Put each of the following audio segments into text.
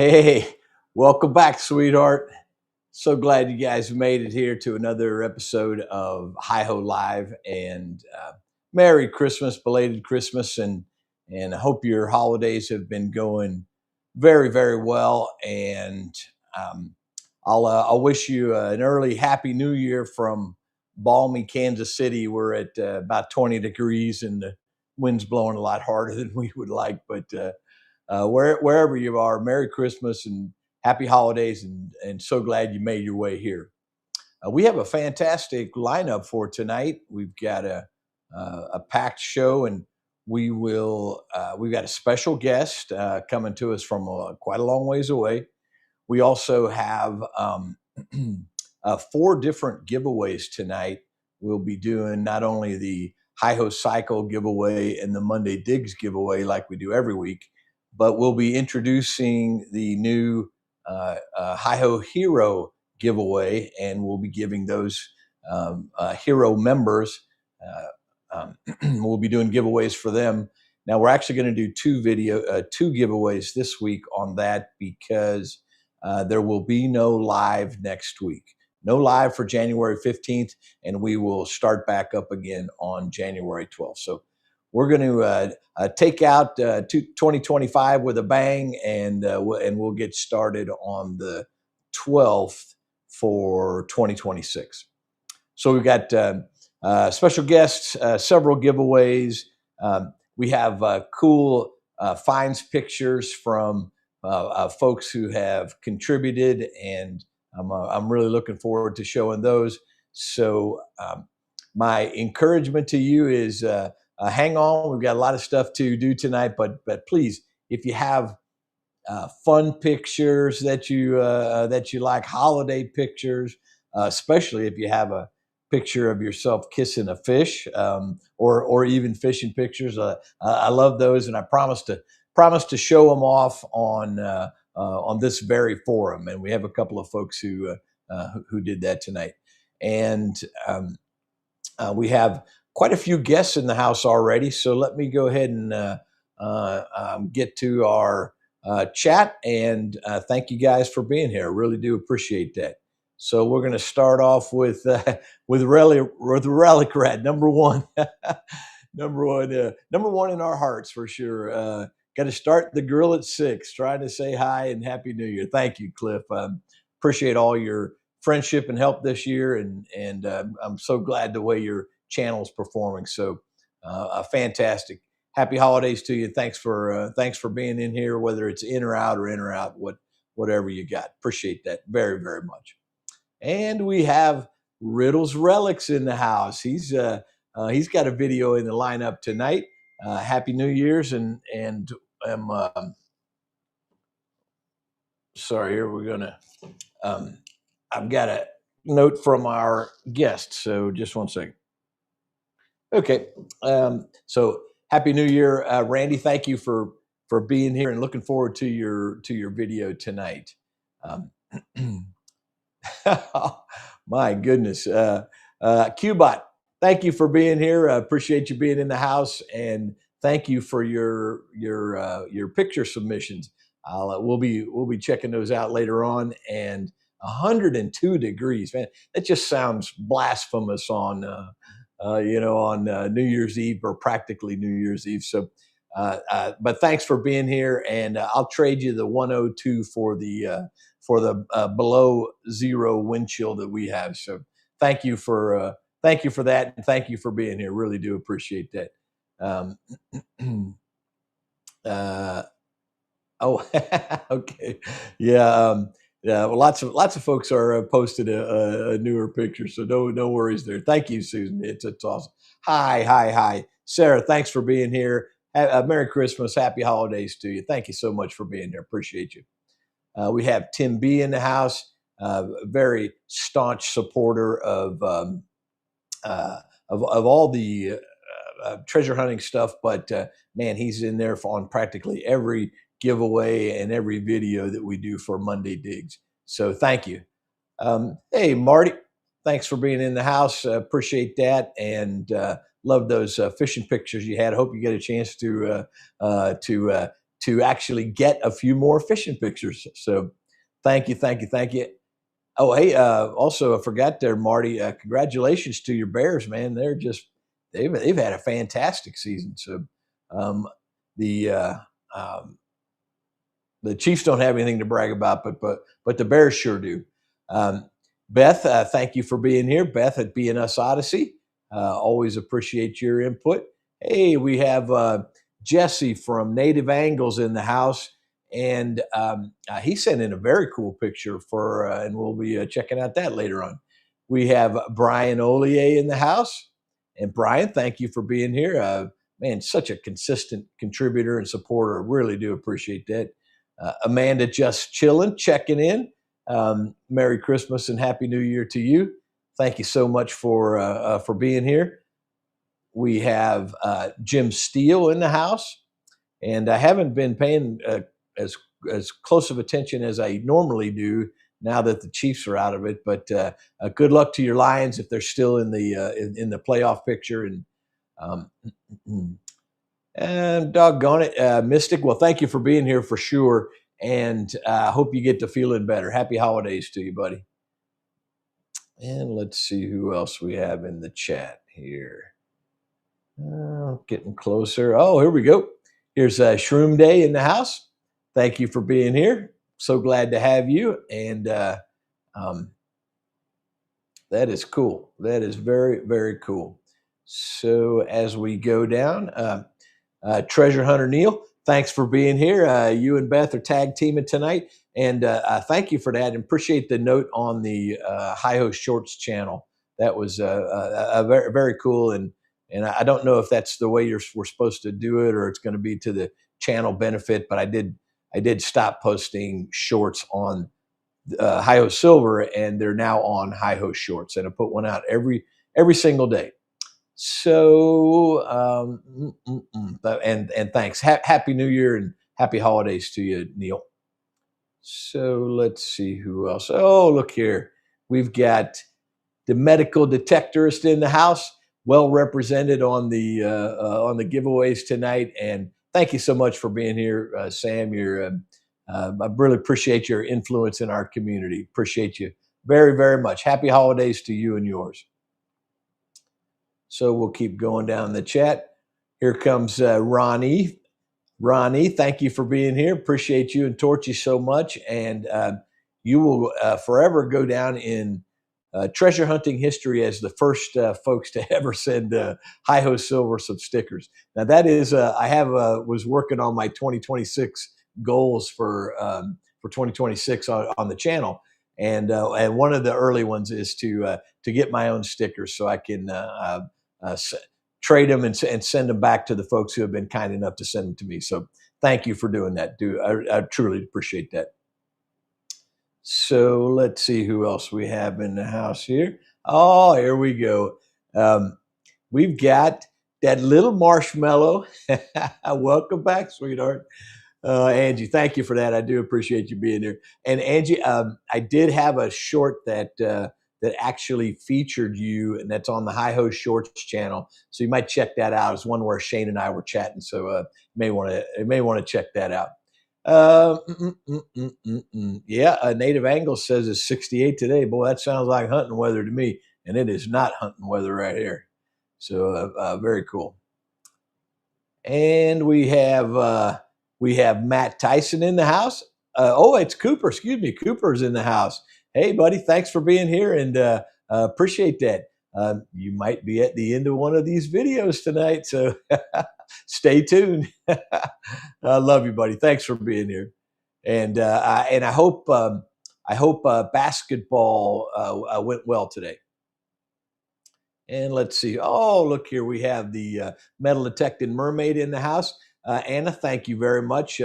Hey, welcome back, sweetheart. So glad you guys made it here to another episode of Hi Ho Live, and Merry Christmas, belated Christmas, and I hope your holidays have been going very, very well. And um, I'll wish you an early Happy New Year from balmy Kansas City. We're at about 20 degrees, and the wind's blowing a lot harder than we would like, but wherever you are, Merry Christmas and Happy Holidays, and so glad you made your way here. We have a fantastic lineup for tonight. We've got a packed show, and we've got a special guest coming to us from quite a long ways away. We also have four different giveaways tonight. We'll be doing not only the Hi Ho Cycle giveaway and the Monday Digs giveaway like we do every week, but we'll be introducing the new Hi Ho Hero giveaway, and we'll be giving those hero members. We'll be doing giveaways for them. Now we're actually going to do two giveaways this week on that because there will be no live next week. No live for January 15th, and we will start back up again on January 12th. So we're going to take out 2025 with a bang, and we'll get started on the 12th for 2026. So we've got special guests, several giveaways. We have cool finds pictures from folks who have contributed, and I'm really looking forward to showing those. So my encouragement to you is hang on. We've got a lot of stuff to do tonight, but please, if you have fun pictures that you like, holiday pictures, especially if you have a picture of yourself kissing a fish, or even fishing pictures. I love those, and I promise to show them off on this very forum. And we have a couple of folks who did that tonight, and we have quite a few guests in the house already. So let me go ahead and get to our chat, and thank you guys for being here. I really do appreciate that. So we're going to start off with Relic Rat number one, number one in our hearts for sure. Got to start the grill at 6. Trying to say hi and Happy New Year. Thank you, Cliff. Appreciate all your friendship and help this year, and I'm so glad the way your channel is performing. So fantastic. Happy holidays to you. Thanks for being in here, whether it's in or out, whatever you got. Appreciate that very, very much. And we have Riddles Relics in the house. He's got a video in the lineup tonight. Happy New Year's, and sorry, here we're gonna. I've got a note from our guest, so just one second. Okay, so Happy New Year, Randy. Thank you for being here, and looking forward to your video tonight. My goodness, Qbot, thank you for being here. I appreciate you being in the house, and thank you for your picture submissions. We'll be checking those out later on. And 102 degrees, man, that just sounds blasphemous on New Year's Eve, or practically New Year's Eve. So, but thanks for being here, and I'll trade you the 102 for the below zero wind chill that we have. So thank you for that, and thank you for being here. Really do appreciate that. Oh, okay, yeah. Yeah, well, lots of folks are posted a newer picture, so no worries there. Thank you, Susan. It's awesome. Hi, Sarah. Thanks for being here. Merry Christmas, Happy Holidays to you. Thank you so much for being here. Appreciate you. We have Tim B in the house, very staunch supporter of all the treasure hunting stuff. But man, he's in there on practically every giveaway and every video that we do for Monday Digs. So thank you. Hey, Marty, thanks for being in the house. Appreciate that, and love those fishing pictures you had. I hope you get a chance to to actually get a few more fishing pictures. So thank you, thank you, thank you. Oh, hey, also I forgot there, Marty. Congratulations to your Bears, man. They've had a fantastic season. So um, the uh, um, the Chiefs don't have anything to brag about, but the Bears sure do. Um, Beth, thank you for being here. Beth at BNS Odyssey, always appreciate your input. Hey, we have Jesse from Native Angles in the house, and he sent in a very cool picture and we'll be checking out that later on. We have Brian Ollier in the house, and Brian, thank you for being here. Man, such a consistent contributor and supporter. Really do appreciate that. Amanda just chilling, checking in. Merry Christmas and Happy New Year to you. Thank you so much for being here. We have Jim Steele in the house, and I haven't been paying as close of attention as I normally do now that the Chiefs are out of it. But good luck to your Lions if they're still in the playoff picture. Um, And doggone it, Mystic. Well, thank you for being here for sure. And I hope you get to feeling better. Happy holidays to you, buddy. And let's see who else we have in the chat here. Getting closer. Oh, here we go. Here's Shroom Day in the house. Thank you for being here. So glad to have you. And that is cool. That is very, very cool. So as we go down, Treasure Hunter Neil, thanks for being here. You and Beth are tag teaming tonight, and thank you for that. And appreciate the note on the Hi Ho Shorts channel. That was very, very cool. And I don't know if that's the way we're supposed to do it, or it's going to be to the channel benefit. But I did stop posting shorts on Hi Ho Silver, and they're now on Hi Ho Shorts, and I put one out every single day. So, and thanks. Happy New Year and happy holidays to you, Neil. So let's see who else. Oh, look here. We've got the medical detectorist in the house, well represented on the giveaways tonight. And thank you so much for being here, Sam. I really appreciate your influence in our community. Appreciate you very, very much. Happy holidays to you and yours. So we'll keep going down the chat. Here comes Ronnie. Ronnie, thank you for being here. Appreciate you and Torchy so much. And you will forever go down in treasure hunting history as the first folks to ever send Hi Ho Silver some stickers. Now that is, was working on my 2026 goals for 2026 on the channel. And one of the early ones is to get my own stickers so I can trade them and send them back to the folks who have been kind enough to send them to me. So thank you for doing that, dude. I truly appreciate that. So let's see who else we have in the house here. Oh, here we go. We've got that little marshmallow. Welcome back, sweetheart. Angie, thank you for that. I do appreciate you being here. And Angie, I did have a short that actually featured you, and that's on the Hi Ho Shorts channel. So you might check that out. It's one where Shane and I were chatting. So you may want to check that out. Yeah, Native Angle says it's 68 today. Boy, that sounds like hunting weather to me, and it is not hunting weather right here. So very cool. And we have Matt Tyson in the house. It's Cooper. Excuse me, Cooper's in the house. Hey, buddy, thanks for being here, and appreciate that. You might be at the end of one of these videos tonight, so stay tuned. I love you, buddy. Thanks for being here, and I hope basketball went well today. And let's see. Oh, look here. We have the metal detecting mermaid in the house. Anna, thank you very much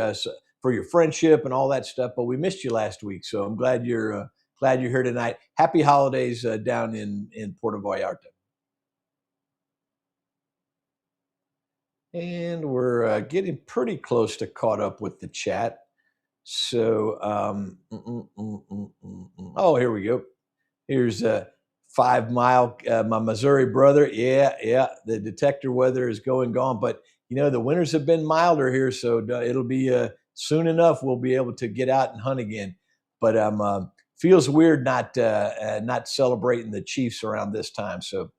for your friendship and all that stuff. But we missed you last week, so I'm glad you're here tonight. Happy holidays down in Puerto Vallarta. And we're getting pretty close to caught up with the chat. So, oh, here we go. Here's 5 Mile, my Missouri brother. Yeah, the detector weather is gone. But the winters have been milder here, so it'll be soon enough we'll be able to get out and hunt again. But feels weird not celebrating the Chiefs around this time. So,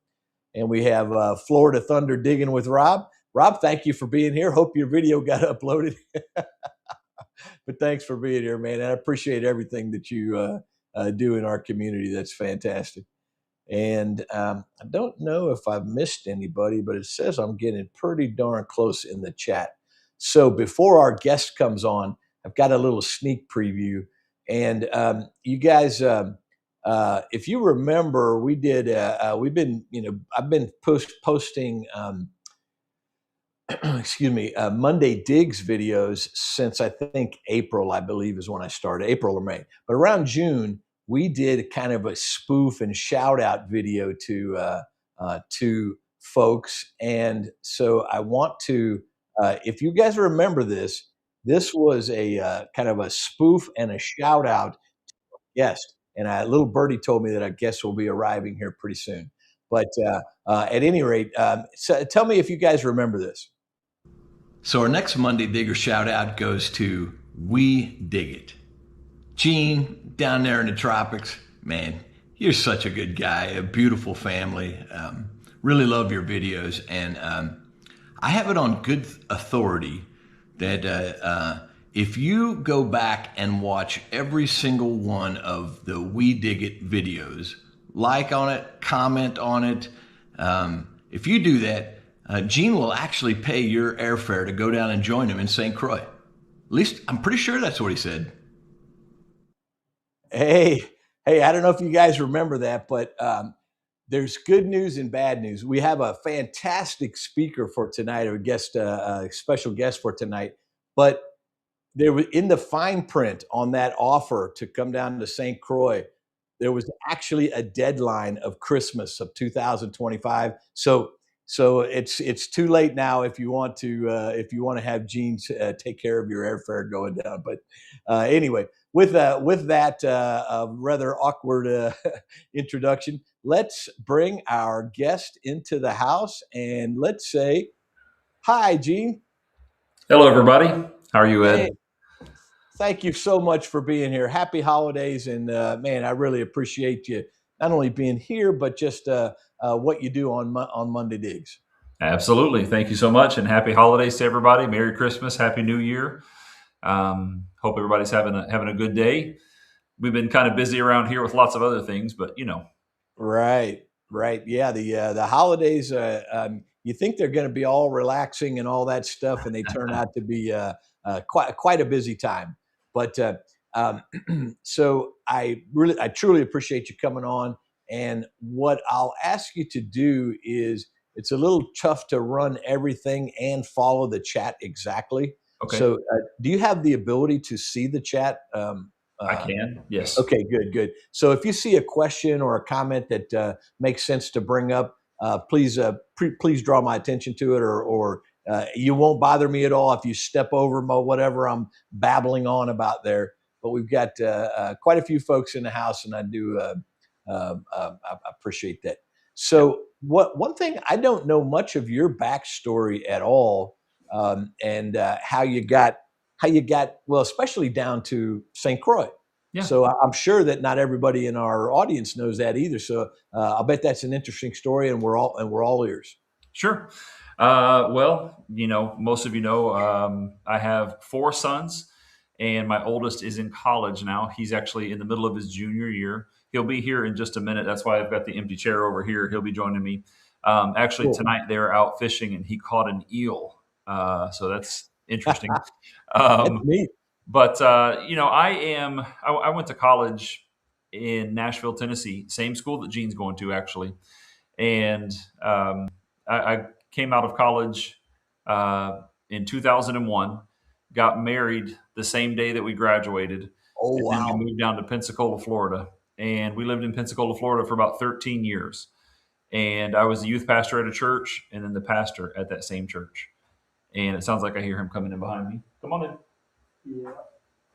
and we have Florida Thunder digging with Rob. Rob, thank you for being here. Hope your video got uploaded. But thanks for being here, man. And I appreciate everything that you do in our community. That's fantastic. And I don't know if I've missed anybody, but it says I'm getting pretty darn close in the chat. So before our guest comes on, I've got a little sneak preview. And you guys, if you remember, we've been, I've been posting, excuse me, Monday Digs videos since I think April, I believe is when I started, April or May. But around June, we did kind of a spoof and shout out video to folks. And so I want to, if you guys remember this was a kind of a spoof and a shout out. Yes. And a little birdie told me that I guess will be arriving here pretty soon. But at any rate, so tell me if you guys remember this. So our next Monday Digger shout out goes to We Dig It. Gene, down there in the tropics, man, you're such a good guy, a beautiful family. Really love your videos. And I have it on good authority that if you go back and watch every single one of the We Dig It videos, like on it, comment on it, if you do that, Gene will actually pay your airfare to go down and join him in St. Croix. At least I'm pretty sure that's what he said. Hey, I don't know if you guys remember that, but there's good news and bad news. We have a fantastic speaker for tonight, or a special guest for tonight. But there was, in the fine print on that offer to come down to St. Croix, there was actually a deadline of Christmas of 2025. So it's too late now if you want to have Gene take care of your airfare going down. But anyway, with that rather awkward introduction, let's bring our guest into the house and let's say hi, Gene. Hello, everybody. How are you, Ed? Hey, thank you so much for being here. Happy holidays, and man, I really appreciate you not only being here, but just what you do on Monday Digs. Absolutely. Thank you so much, and happy holidays to everybody. Merry Christmas, Happy New Year. Hope everybody's having a good day. We've been kind of busy around here with lots of other things, but Right. Yeah, the holidays. You think they're going to be all relaxing and all that stuff, and they turn out to be quite a busy time. But so I truly appreciate you coming on. And what I'll ask you to do is, it's a little tough to run everything and follow the chat exactly. Okay. So do you have the ability to see the chat? I can, yes. Okay, good. So if you see a question or a comment that makes sense to bring up, please draw my attention to it, or you won't bother me at all if you step over whatever I'm babbling on about there. But we've got quite a few folks in the house, and I do I appreciate that. So one thing, I don't know much of your backstory at all, and how you got well, especially down to St. Croix. Yeah. So I'm sure that not everybody in our audience knows that either. So I'll bet that's an interesting story, and we're all ears. Sure. Well, most of you know, I have 4 sons, and my oldest is in college now. He's actually in the middle of his junior year. He'll be here in just a minute. That's why I've got the empty chair over here. He'll be joining me. Actually, Cool. Tonight they were out fishing, and he caught an eel. So that's interesting. That's neat. But I went to college in Nashville, Tennessee, same school that Gene's going to, actually. And I came out of college in 2001, got married the same day that we graduated. Oh, and wow. then we moved down to Pensacola, Florida. And we lived in Pensacola, Florida for about 13 years. And I was the youth pastor at a church, and then the pastor at that same church. And it sounds like I hear him coming in behind me. Come on in. Yeah.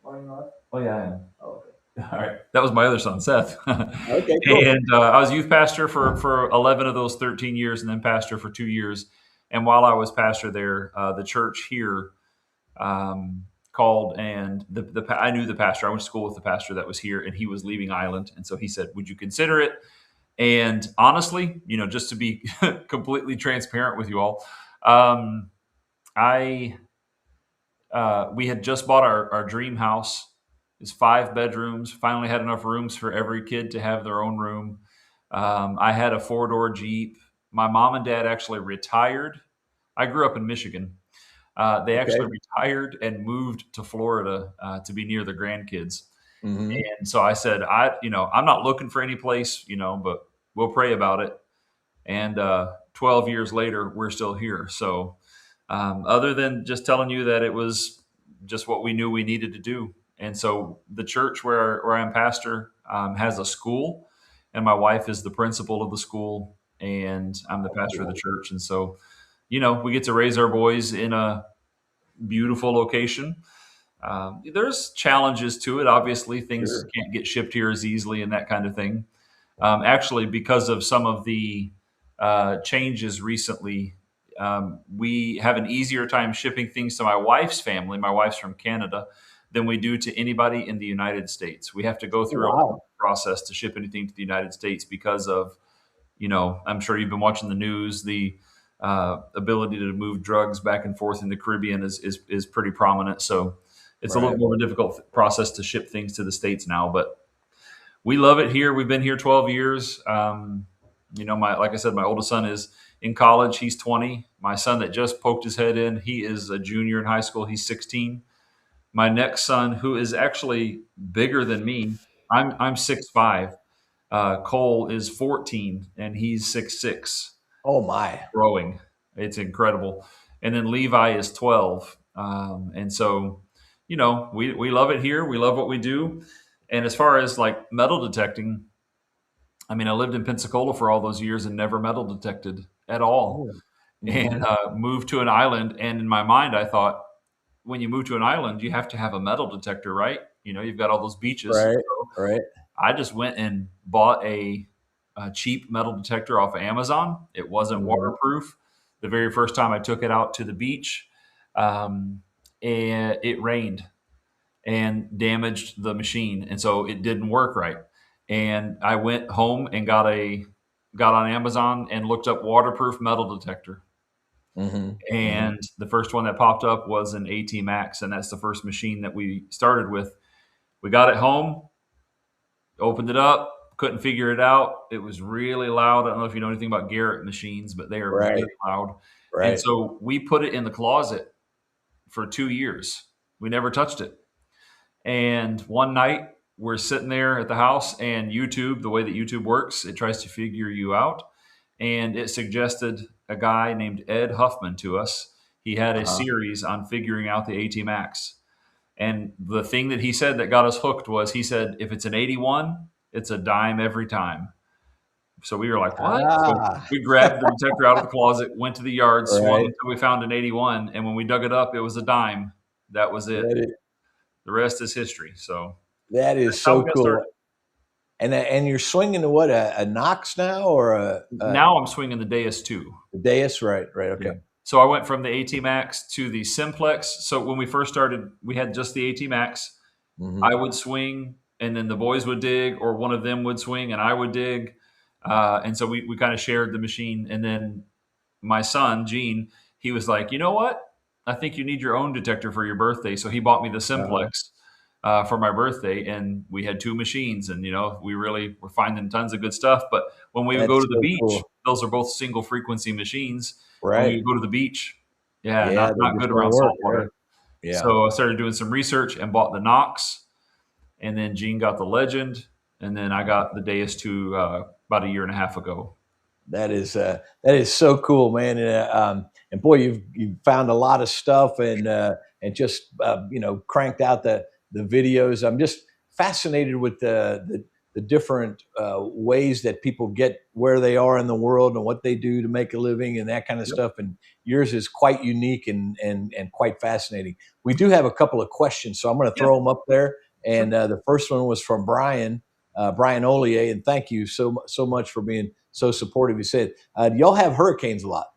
Are you not? Oh, yeah, I am. Oh, okay. All right. That was my other son, Seth. Okay, cool. And I was youth pastor for 11 of those 13 years, and then pastor for 2 years. And while I was pastor there, the church here called, and I knew the pastor. I went to school with the pastor that was here, and he was leaving Ireland. And so he said, "Would you consider it?" And honestly, just to be completely transparent with you all, I we had just bought our dream house. It's 5 bedrooms. Finally had enough rooms for every kid to have their own room. I had a 4-door Jeep. My mom and dad actually retired. I grew up in Michigan. They actually retired and moved to Florida to be near the grandkids. Mm-hmm. And so I said, I'm not looking for any place, but we'll pray about it. And 12 years later, we're still here. So other than just telling you that it was just what we knew we needed to do. And so the church where I'm pastor has a school, and my wife is the principal of the school, and I'm the pastor of the church. And so, we get to raise our boys in a beautiful location. There's challenges to it. Obviously, things can't get shipped here as easily and that kind of thing. Actually, because of some of the changes recently, we have an easier time shipping things to my wife's family. My wife's from Canada, than we do to anybody in the United States. We have to go through a process to ship anything to the United States because of, I'm sure you've been watching the news. The ability to move drugs back and forth in the Caribbean is pretty prominent. So it's a little more of a difficult process to ship things to the States now, but we love it here. We've been here 12 years. Like I said, my oldest son is in college. He's 20. My son that just poked his head in, he is a junior in high school. He's 16. My next son, who is actually bigger than me, I'm 6'5". Cole is 14 and he's 6'6". Oh my! Growing, it's incredible. And then Levi is 12, and so we love it here. We love what we do. And as far as like metal detecting, I mean, I lived in Pensacola for all those years and never metal detected at all. And moved to an island. And in my mind, I thought, when you move to an island, you have to have a metal detector, right? You've got all those beaches. Right, So right. I just went and bought a cheap metal detector off of Amazon. It wasn't waterproof. The very first time I took it out to the beach, and it rained and damaged the machine, and so it didn't work right. And I went home and got on Amazon and looked up waterproof metal detector. And the first one that popped up was an AT Max, and that's the first machine that we started with. We got it home, opened it up, couldn't figure it out. It was really loud. I don't know if you know anything about Garrett machines, but they are very loud. Right. And so we put it in the closet for 2 years. We never touched it. And one night we're sitting there at the house, and YouTube, the way that YouTube works, it tries to figure you out. And it suggested a guy named Ed Huffman to us. He had a series on figuring out the AT Max. And the thing that he said that got us hooked was, he said, if it's an 81, it's a dime every time. So we were like, what? So we grabbed the detector out of the closet, went to the yard, swung until we found an 81. And when we dug it up, it was a dime. That was it. The rest is history. So that is so cool. And you're swinging to what, a Knox now, or now I'm swinging the Deus 2. The Deus, right? Okay. Yeah. So I went from the AT Max to the Simplex. So when we first started, we had just the AT Max. I would swing, and then the boys would dig, or one of them would swing and I would dig. And so we kind of shared the machine. And then my son, Gene, he was like, you know what? I think you need your own detector for your birthday. So he bought me the Simplex for my birthday, and we had 2 machines, and we really were finding tons of good stuff. But when we would go to the beach, those are both single frequency machines. Right. When we would go to the beach, not good around salt water. Right? Yeah. So I started doing some research and bought the Knox, and then Gene got the Legend, and then I got the Deus 2 about a year and a half ago. That is so cool, man. And boy, you've found a lot of stuff, and just cranked out the videos. I'm just fascinated with the different ways that people get where they are in the world and what they do to make a living and that kind of stuff. And yours is quite unique and quite fascinating. We do have a couple of questions, so I'm going to throw them up there. And the first one was from Brian Ollier, and thank you so much for being so supportive. He said, do y'all have hurricanes a lot?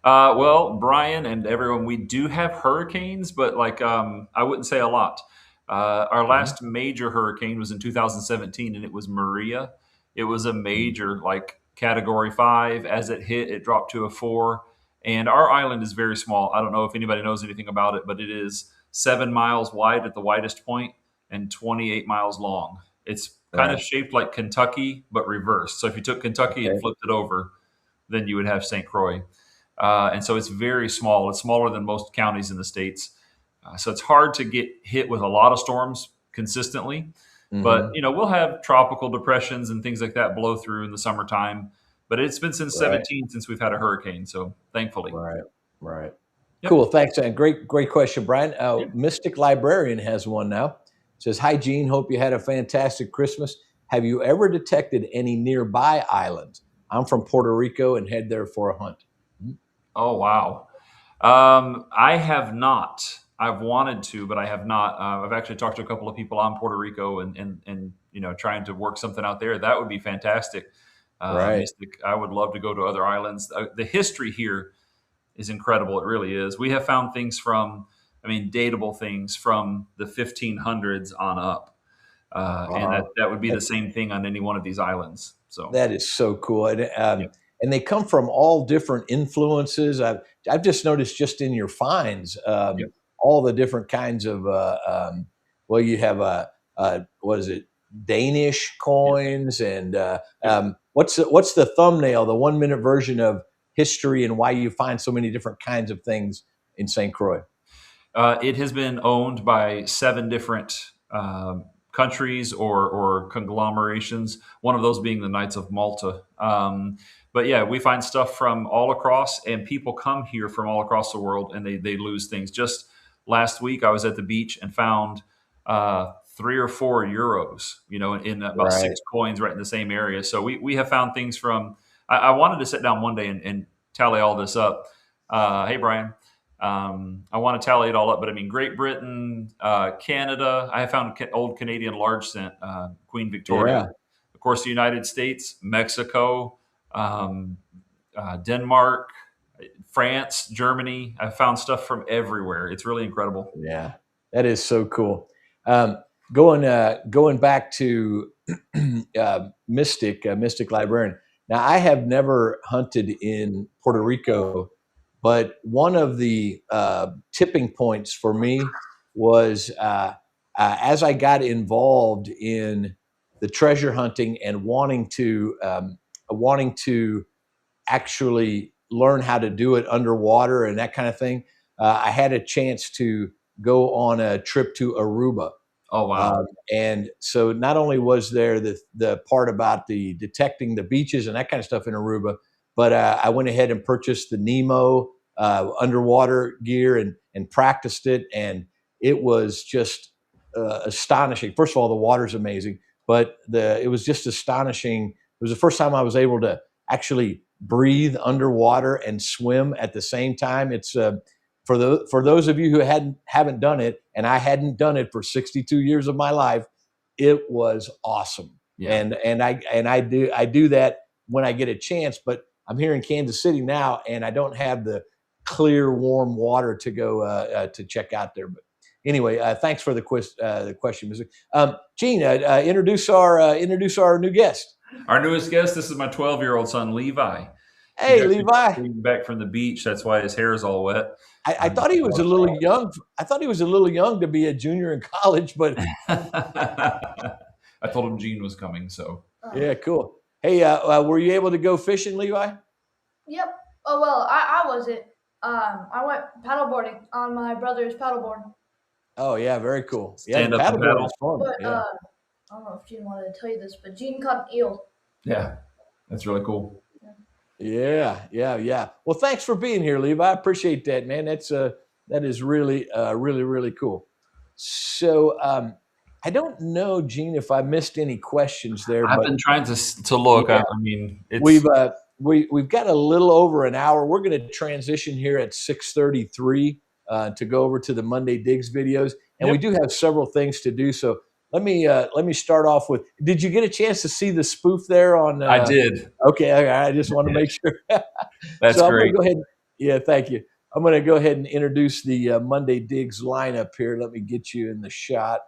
Well, Brian and everyone, we do have hurricanes, but like I wouldn't say a lot. Our Mhm. last major hurricane was in 2017, and it was Maria. It was a major, like Category 5. As it hit, it dropped to a 4. And our island is very small. I don't know if anybody knows anything about it, but it is 7 miles wide at the widest point and 28 miles long. It's kind of Right. shaped like Kentucky, but reversed. So if you took Kentucky and Okay. flipped it over, then you would have St. Croix. And so it's very small. It's smaller than most counties in the states. So it's hard to get hit with a lot of storms consistently. But Hmm. we'll have tropical depressions and things like that blow through in the summertime. But it's been since Right. 17 since we've had a hurricane. So thankfully, Right. Right. yep, Cool. Thanks. And great question, Brian. yep. Mystic Librarian has one now. Says, "Hi, Gene. Hope you had a fantastic Christmas. Have you ever detected any nearby islands? I'm from Puerto Rico and head there for a hunt." Oh wow. I have not. I've wanted to, but I have not. I've actually talked to a couple of people on Puerto Rico and trying to work something out there. That would be fantastic. Right. Mystic. I would love to go to other islands. The history here is incredible. It really is. We have found things dateable things from the 1500s on up, and Uh, that would be the that's same thing on any one of these islands. So, That is so cool, yep, and they come from all different influences. I've just noticed just in your finds, yep. all the different kinds of. Well, you have what is it? Danish Yep. coins, and Yep. what's the thumbnail? The 1 minute version of history and why you find so many different kinds of things in St. Croix. It has been owned by 7 different countries or conglomerations. One of those being the Knights of Malta. But yeah, we find stuff from all across, and people come here from all across the world, and they lose things. Just last week, I was at the beach and found 3 or 4 euros. In about Right. 6 coins right in the same area. So we have found things from. I wanted to sit down one day and tally all this up. Hey, Brian. I want to tally it all up, but I mean, Great Britain, Canada. I have found old Canadian large cent, Queen Victoria. Yeah. Of course, the United States, Mexico, um, Denmark, France, Germany. I've found stuff from everywhere. It's really incredible. Yeah, that is so cool. Um, going back to Mystic Librarian. Now, I have never hunted in Puerto Rico, but one of the tipping points for me was as I got involved in the treasure hunting and wanting to actually learn how to do it underwater and that kind of thing. I had a chance to go on a trip to Aruba. Oh wow! And so not only was there the part about the detecting the beaches and that kind of stuff in Aruba, but I went ahead and purchased the Nemo underwater gear and practiced it, and it was just astonishing. First of all, the water's amazing, but it was just astonishing. It was the first time I was able to actually breathe underwater and swim at the same time. It's for those of you who haven't done it, and I hadn't done it for 62 years of my life, it was awesome. Yeah. And I do that when I get a chance, but I'm here in Kansas City now, and I don't have the clear, warm water to go to check out there. But anyway, thanks for the question, Mr. Gene. Introduce our new guest. Our newest guest. This is my 12-year-old son, Levi. He's Hey, actually Levi. came back from the beach. That's why his hair is all wet. I thought he was a little young. I thought he was a little young to be a junior in college, but I told him Gene was coming, so yeah, cool. Hey, were you able to go fishing, Levi? Yep. Oh well, I wasn't. I went paddleboarding on my brother's paddleboard. Oh yeah, very cool. Yeah, stand the up and paddleboard paddle. is fun. But Yeah, I don't know if Gene wanted to tell you this, but Gene caught an eel. Yeah, that's really cool. yeah. Well, thanks for being here, Levi. I appreciate that, man. That is really, really cool. So, I don't know, Gene, if I missed any questions there, I've but been trying to look. yeah, I mean, it's we've got a little over an hour. We're going to transition here at 6:33 to go over to the Monday Digs videos, and we Yep. do have several things to do. So let me start off with. Did you get a chance to see the spoof there on? I did. Okay, I just want to make sure. That's So I'm going great. to go ahead Yeah, thank you. I'm going to go ahead and introduce the Monday Digs lineup here. Let me get you in the shot,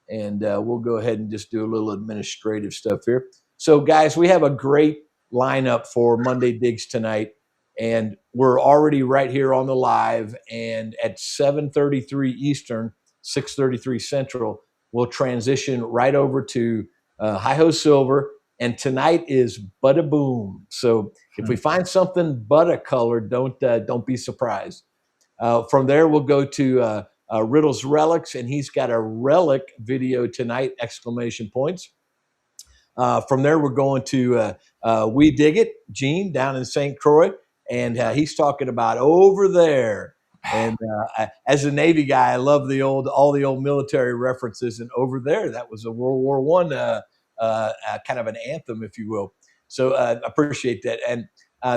and we'll go ahead and just do a little administrative stuff here. So, guys, we have a great lineup for Monday Digs tonight, and we're already right here on the live. And at 7:33 Eastern, 6:33 Central, we'll transition right over to Hi-Ho Silver. And tonight is Butta Boom. So if we find something Butta colored, don't be surprised. From there, we'll go to Riddle's Relics, and he's got a relic video tonight! Exclamation points. From there, we're going to We Dig It, Gene down in St. Croix, and he's talking about over there. And as a Navy guy, I love all the old military references. And over there, that was a World War I kind of an anthem, if you will. So appreciate that. And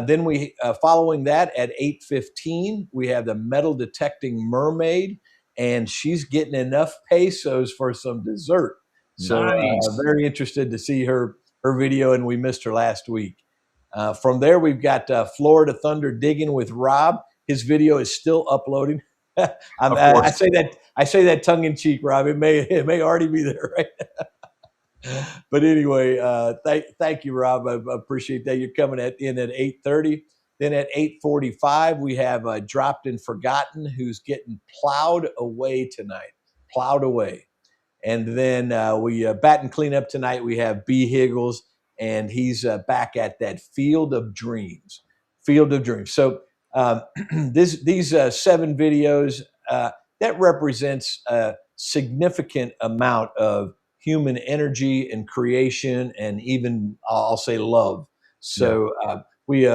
then we, following that at 8:15, we have the metal detecting mermaid, and she's getting enough pesos for some dessert. So Nice. very interested to see her video, and we missed her last week. From there, we've got Florida Thunder Digging with Rob. His video is still uploading. I say that tongue in cheek, Rob. It may already be there, right? But anyway, thank you, Rob. I appreciate that. You're coming in at 8:30. Then at 8:45, we have Dropped and Forgotten, who's getting plowed away tonight. Plowed away. And then we bat and clean up tonight. We have B. Higgles, and he's back at that Field of Dreams. Field of Dreams. So these 7 videos, that represents a significant amount of human energy and creation, and even I'll say love. So we,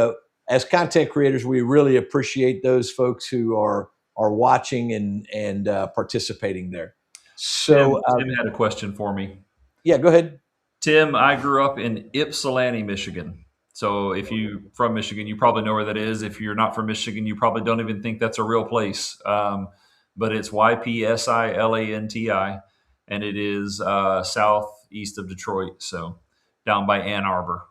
as content creators, we really appreciate those folks who are watching and participating there. So Tim had a question for me. Yeah, go ahead. Tim, I grew up in Ypsilanti, Michigan. So if you're from Michigan, you probably know where that is. If you're not from Michigan, you probably don't even think that's a real place. But it's Ypsilanti, and it is southeast of Detroit, so down by Ann Arbor.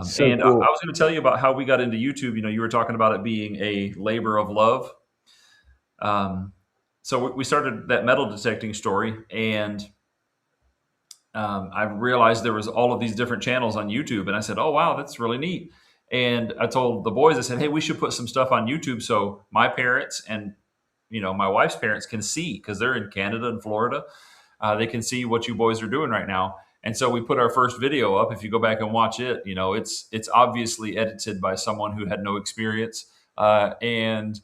So and cool. I was going to tell you about how we got into YouTube. You know, you were talking about it being a labor of love. So we started that metal detecting story, and I realized there was all of these different channels on YouTube, and I said, "Oh wow, that's really neat." And I told the boys, I said, "Hey, we should put some stuff on YouTube so my parents and my wife's parents can see, because they're in Canada and Florida. They can see what you boys are doing right now." And so we put our first video up. If you go back and watch it, it's obviously edited by someone who had no experience, and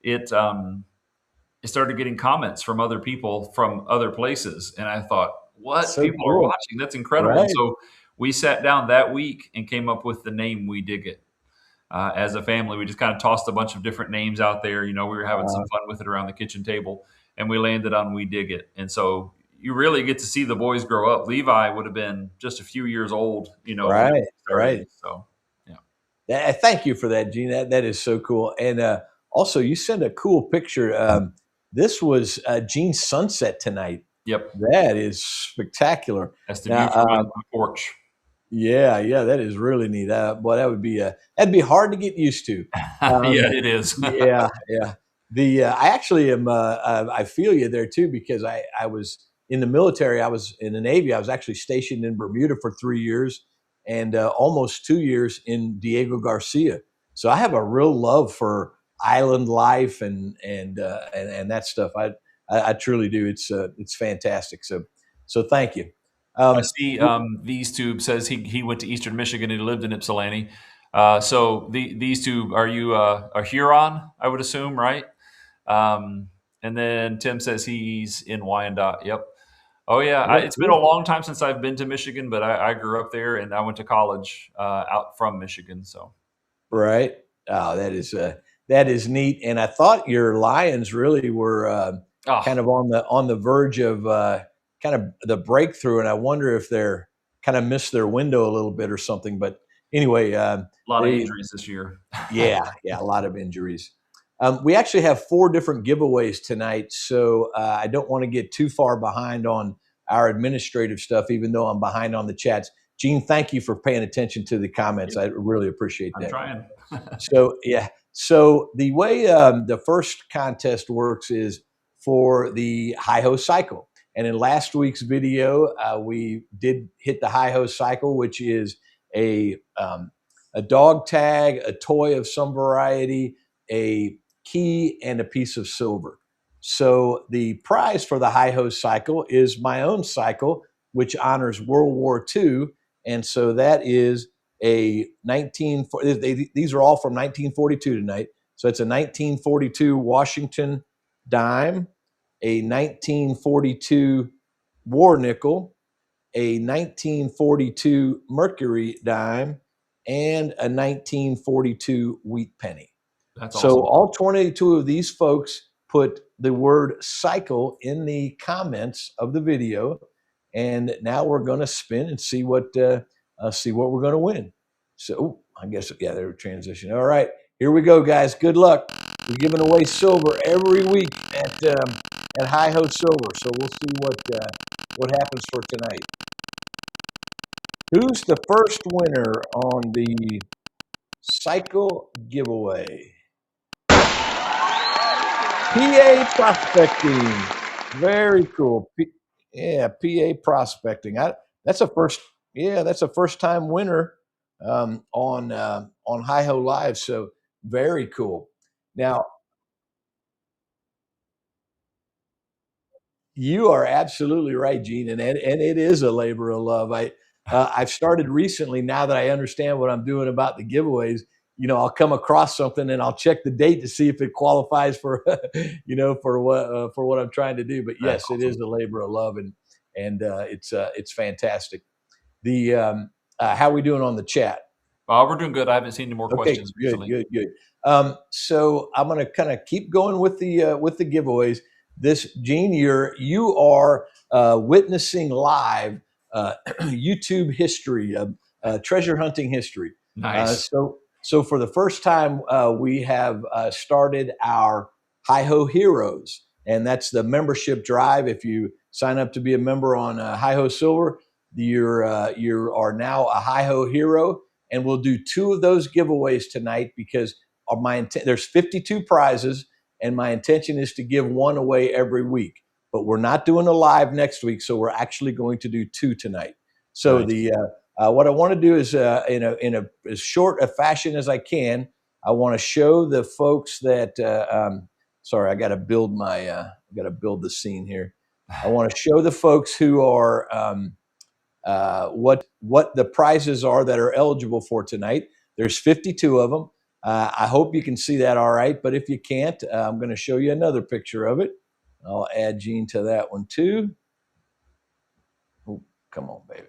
it started getting comments from other people from other places, and I thought, what? So People are cool. watching. That's incredible. Right. So we sat down that week and came up with the name We Dig It. As a family, we just kind of tossed a bunch of different names out there. We were having some fun with it around the kitchen table, and we landed on We Dig It. And so you really get to see the boys grow up. Levi would have been just a few years old, when we started. So, yeah. Thank you for that, Gene. That is so cool. And also, you sent a cool picture. This was Gene's sunset tonight. Yep. That is spectacular. That's the view from my porch. Yeah, that is really neat. Boy, that'd be hard to get used to. Yeah, it is. yeah. I actually am. I feel you there too, because I was in the military. I was in the Navy. I was actually stationed in Bermuda for 3 years, and almost 2 years in Diego Garcia. So I have a real love for island life and that stuff. I truly do. It's fantastic. So thank you. I see These Tube says he went to Eastern Michigan and he lived in Ypsilanti. So These Tube, are you a Huron, I would assume, right? And then Tim says he's in Wyandotte. Yep. Oh, yeah. It's been a long time since I've been to Michigan, but I grew up there, and I went to college out from Michigan. So, right. Oh, that is neat. And I thought your Lions really were kind of on the verge of kind of the breakthrough, and I wonder if they're kind of missed their window a little bit or something. But anyway, a lot of injuries this year. yeah, a lot of injuries. We actually have 4 different giveaways tonight, so I don't want to get too far behind on our administrative stuff, even though I'm behind on the chats. Gene, thank you for paying attention to the comments. I really appreciate that. I'm trying. So the way the first contest works is for the Hi-Ho Cycle. And in last week's video, we did hit the Hi-Ho Cycle, which is a dog tag, a toy of some variety, a key, and a piece of silver. So the prize for the Hi-Ho Cycle is my own cycle, which honors World War II. And so that is a these are all from 1942 tonight. So it's a 1942 Washington dime, a 1942 war nickel, a 1942 Mercury dime, and a 1942 wheat penny. That's So awesome. all 22 of these folks put the word cycle in the comments of the video. And now we're going to spin and see what we're going to win. So I guess, yeah, they're transition. All right, here we go, guys. Good luck. We're giving away silver every week at Hi-Ho Silver. So we'll see what happens for tonight. Who's the first winner on the cycle giveaway? PA Prospecting. Very cool. PA Prospecting. That's a first time winner on Hi-Ho Live. So very cool. Now, you are absolutely right, Gene, and it is a labor of love. I've started recently, now that I understand what I'm doing about the giveaways. I'll come across something and I'll check the date to see if it qualifies for for what I'm trying to do. But yes, That's awesome. It is a labor of love, and it's fantastic. The how are we doing on the chat? We're doing good. I haven't seen any more questions recently. Good. So I'm going to kind of keep going with the giveaways. Gene, you are witnessing live YouTube history, treasure hunting history. Nice. So for the first time, we have started our Hi-Ho Heroes, and that's the membership drive. If you sign up to be a member on Hi-Ho Silver, you are now a Hi-Ho hero, and we'll do 2 of those giveaways tonight because there's 52 prizes, and my intention is to give 1 away every week. But we're not doing a live next week, so we're actually going to do 2 tonight. So Nice. what I want to do is in a as short a fashion as I can, I want to show the folks that sorry, I got to build the scene here. I want to show the folks who are what the prizes are that are eligible for tonight. There's 52 of them. I hope you can see that all right, but if you can't, I'm going to show you another picture of it. I'll add Gene to that one too. Oh, come on, baby.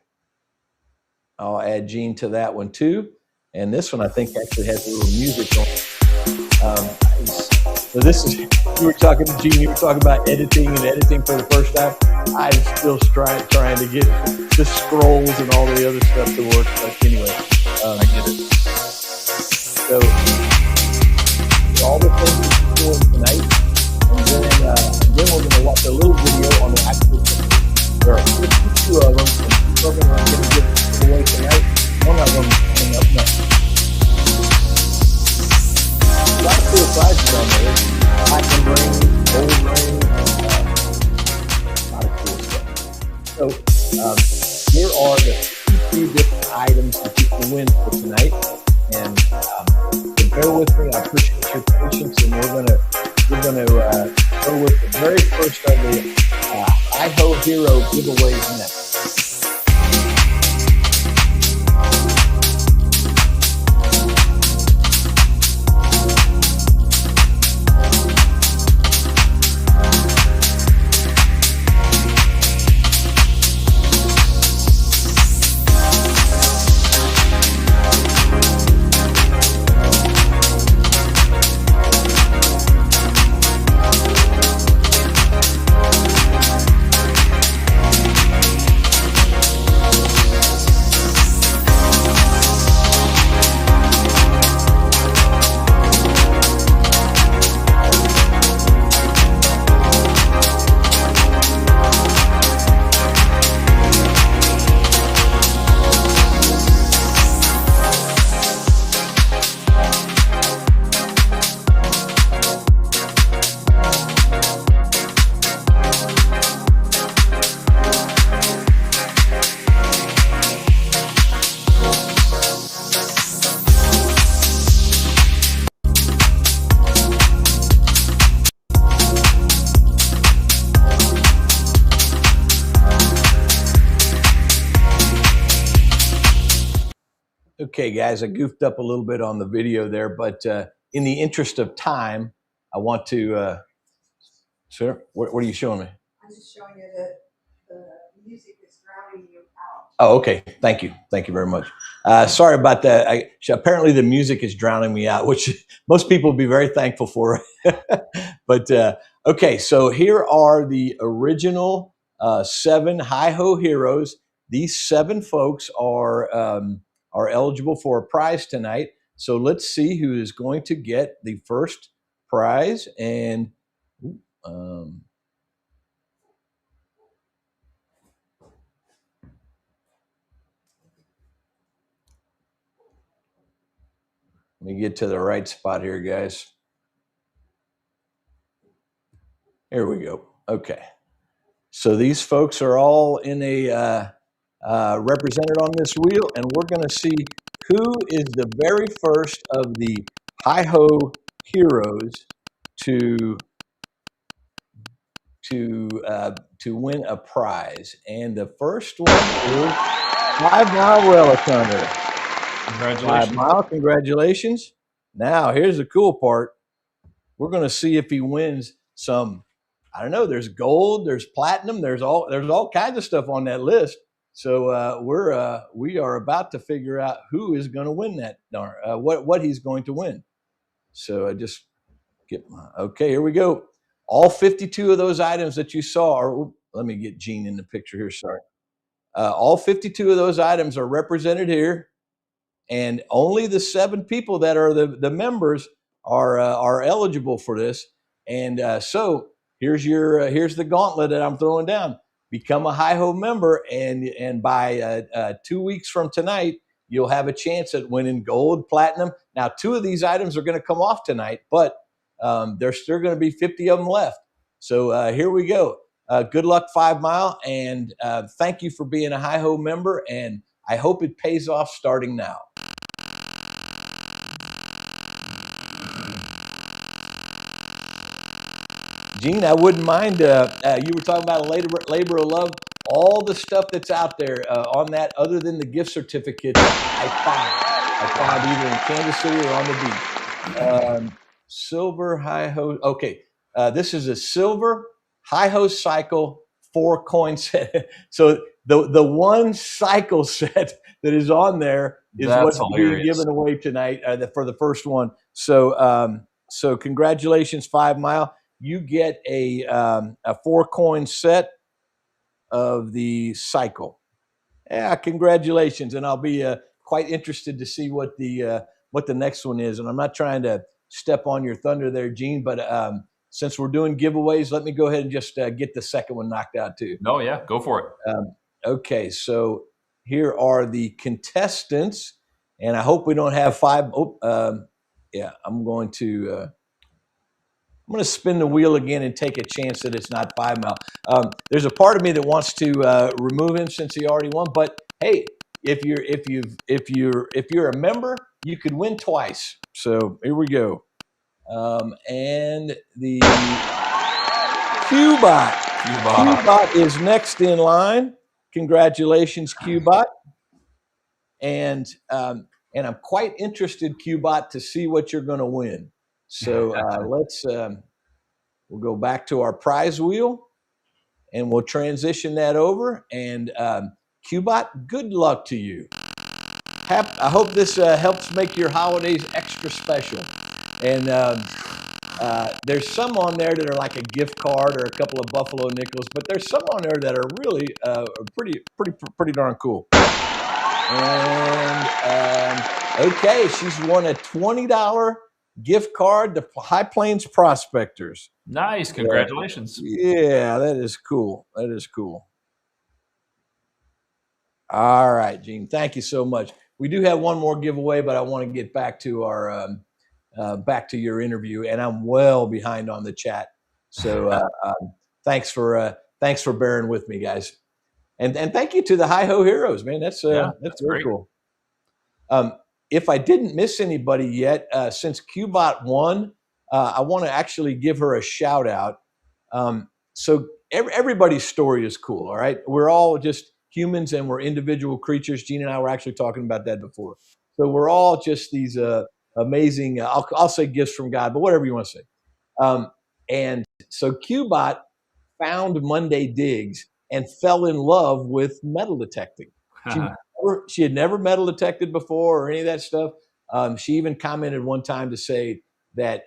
I'll add Gene to that one too. And this one I think actually has a little music on. So this is, you were talking to Gene, you were talking about editing for the first time. I'm still trying to get the scrolls and all the other stuff to work. But anyway, I get it. So all the things that you're doing tonight, and then we're going to watch a little video on the actual thing. There are 52 of them, and we're going to give away tonight. One of them coming up next. A lot of cool prizes on there. Platinum ring, gold ring, a lot of cool stuff. So here are the 52 different items that you can win for tonight. And bear with me. I appreciate your patience, and we're gonna go with the very first of the Hi-Ho Hero giveaways next. Okay, guys, I goofed up a little bit on the video there, but in the interest of time, I want to. Sir, what are you showing me? I'm just showing you that the music is drowning you out. Oh, okay. Thank you. Thank you very much. Sorry about that. Apparently, the music is drowning me out, which most people would be very thankful for. But okay, so here are the original 7 Hi-Ho heroes. These 7 folks are eligible for a prize tonight. So let's see who is going to get the first prize. And let me get to the right spot here, guys. Here we go. Okay. So these folks are all in a represented on this wheel, and we're going to see who is the very first of the Hi-Ho heroes to win a prize. And the first one is 5 Mile Relic Hunter. Congratulations. 5 Mile, congratulations. Now, here's the cool part. We're going to see if he wins some, I don't know, there's gold, there's platinum, there's all kinds of stuff on that list. So we are about to figure out who is going to win that, what he's going to win. So I just okay, here we go. All 52 of those items that you saw are, let me get Gene in the picture here, sorry. All 52 of those items are represented here, and only the 7 people that are the members are eligible for this. And so here's the gauntlet that I'm throwing down. Become a Hi-Ho member, and by 2 weeks from tonight, you'll have a chance at winning gold, platinum. Now, 2 of these items are going to come off tonight, but there's still going to be 50 of them left. So here we go. Good luck, 5 Mile, and thank you for being a Hi-Ho member, and I hope it pays off starting now. Gene, I wouldn't mind, you were talking about a labor of love, all the stuff that's out there on that, other than the gift certificates, I found either in Kansas City or on the beach. Silver Hi-Ho, okay, this is a silver Hi-Ho cycle 4-coin set. So the one cycle set that is on there is what's being given away tonight for the first one. So so congratulations, 5 Mile. You get a 4-coin set of the cycle. Yeah, congratulations, and I'll be quite interested to see what the next one is. And I'm not trying to step on your thunder there, Gene, but since we're doing giveaways, let me go ahead and just get the second one knocked out too. No, yeah, go for it. Okay, so here are the contestants, and I hope we don't have 5. Yeah, I'm going to spin the wheel again and take a chance that it's not 5 Mile. There's a part of me that wants to remove him since he already won, but hey, if you're a member, you could win twice. So here we go. And the Qbot. Qbot is next in line. Congratulations, Qbot. And I'm quite interested, Qbot, to see what you're going to win. So we'll go back to our prize wheel, and we'll transition that over. And Qbot, good luck to you. I hope this helps make your holidays extra special. And there's some on there that are like a gift card or a couple of Buffalo nickels, but there's some on there that are really pretty darn cool. And okay, she's won a $20 gift card to High Plains Prospectors. Nice, congratulations. Yeah, that is cool. That is cool. All right, Gene, thank you so much. We do have one more giveaway, but I want to get back to our back to your interview, and I'm well behind on the chat. So thanks for bearing with me, guys, and thank you to the Hi-Ho heroes, man. That's very cool. If I didn't miss anybody yet, since Qbot won, I want to actually give her a shout out. So everybody's story is cool. All right, we're all just humans, and we're individual creatures. Gene and I were actually talking about that before. So we're all just these amazing, I'll say gifts from God, but whatever you want to say. And so Qbot found Monday Digs and fell in love with metal detecting. She had never metal detected before or any of that stuff. She even commented one time to say that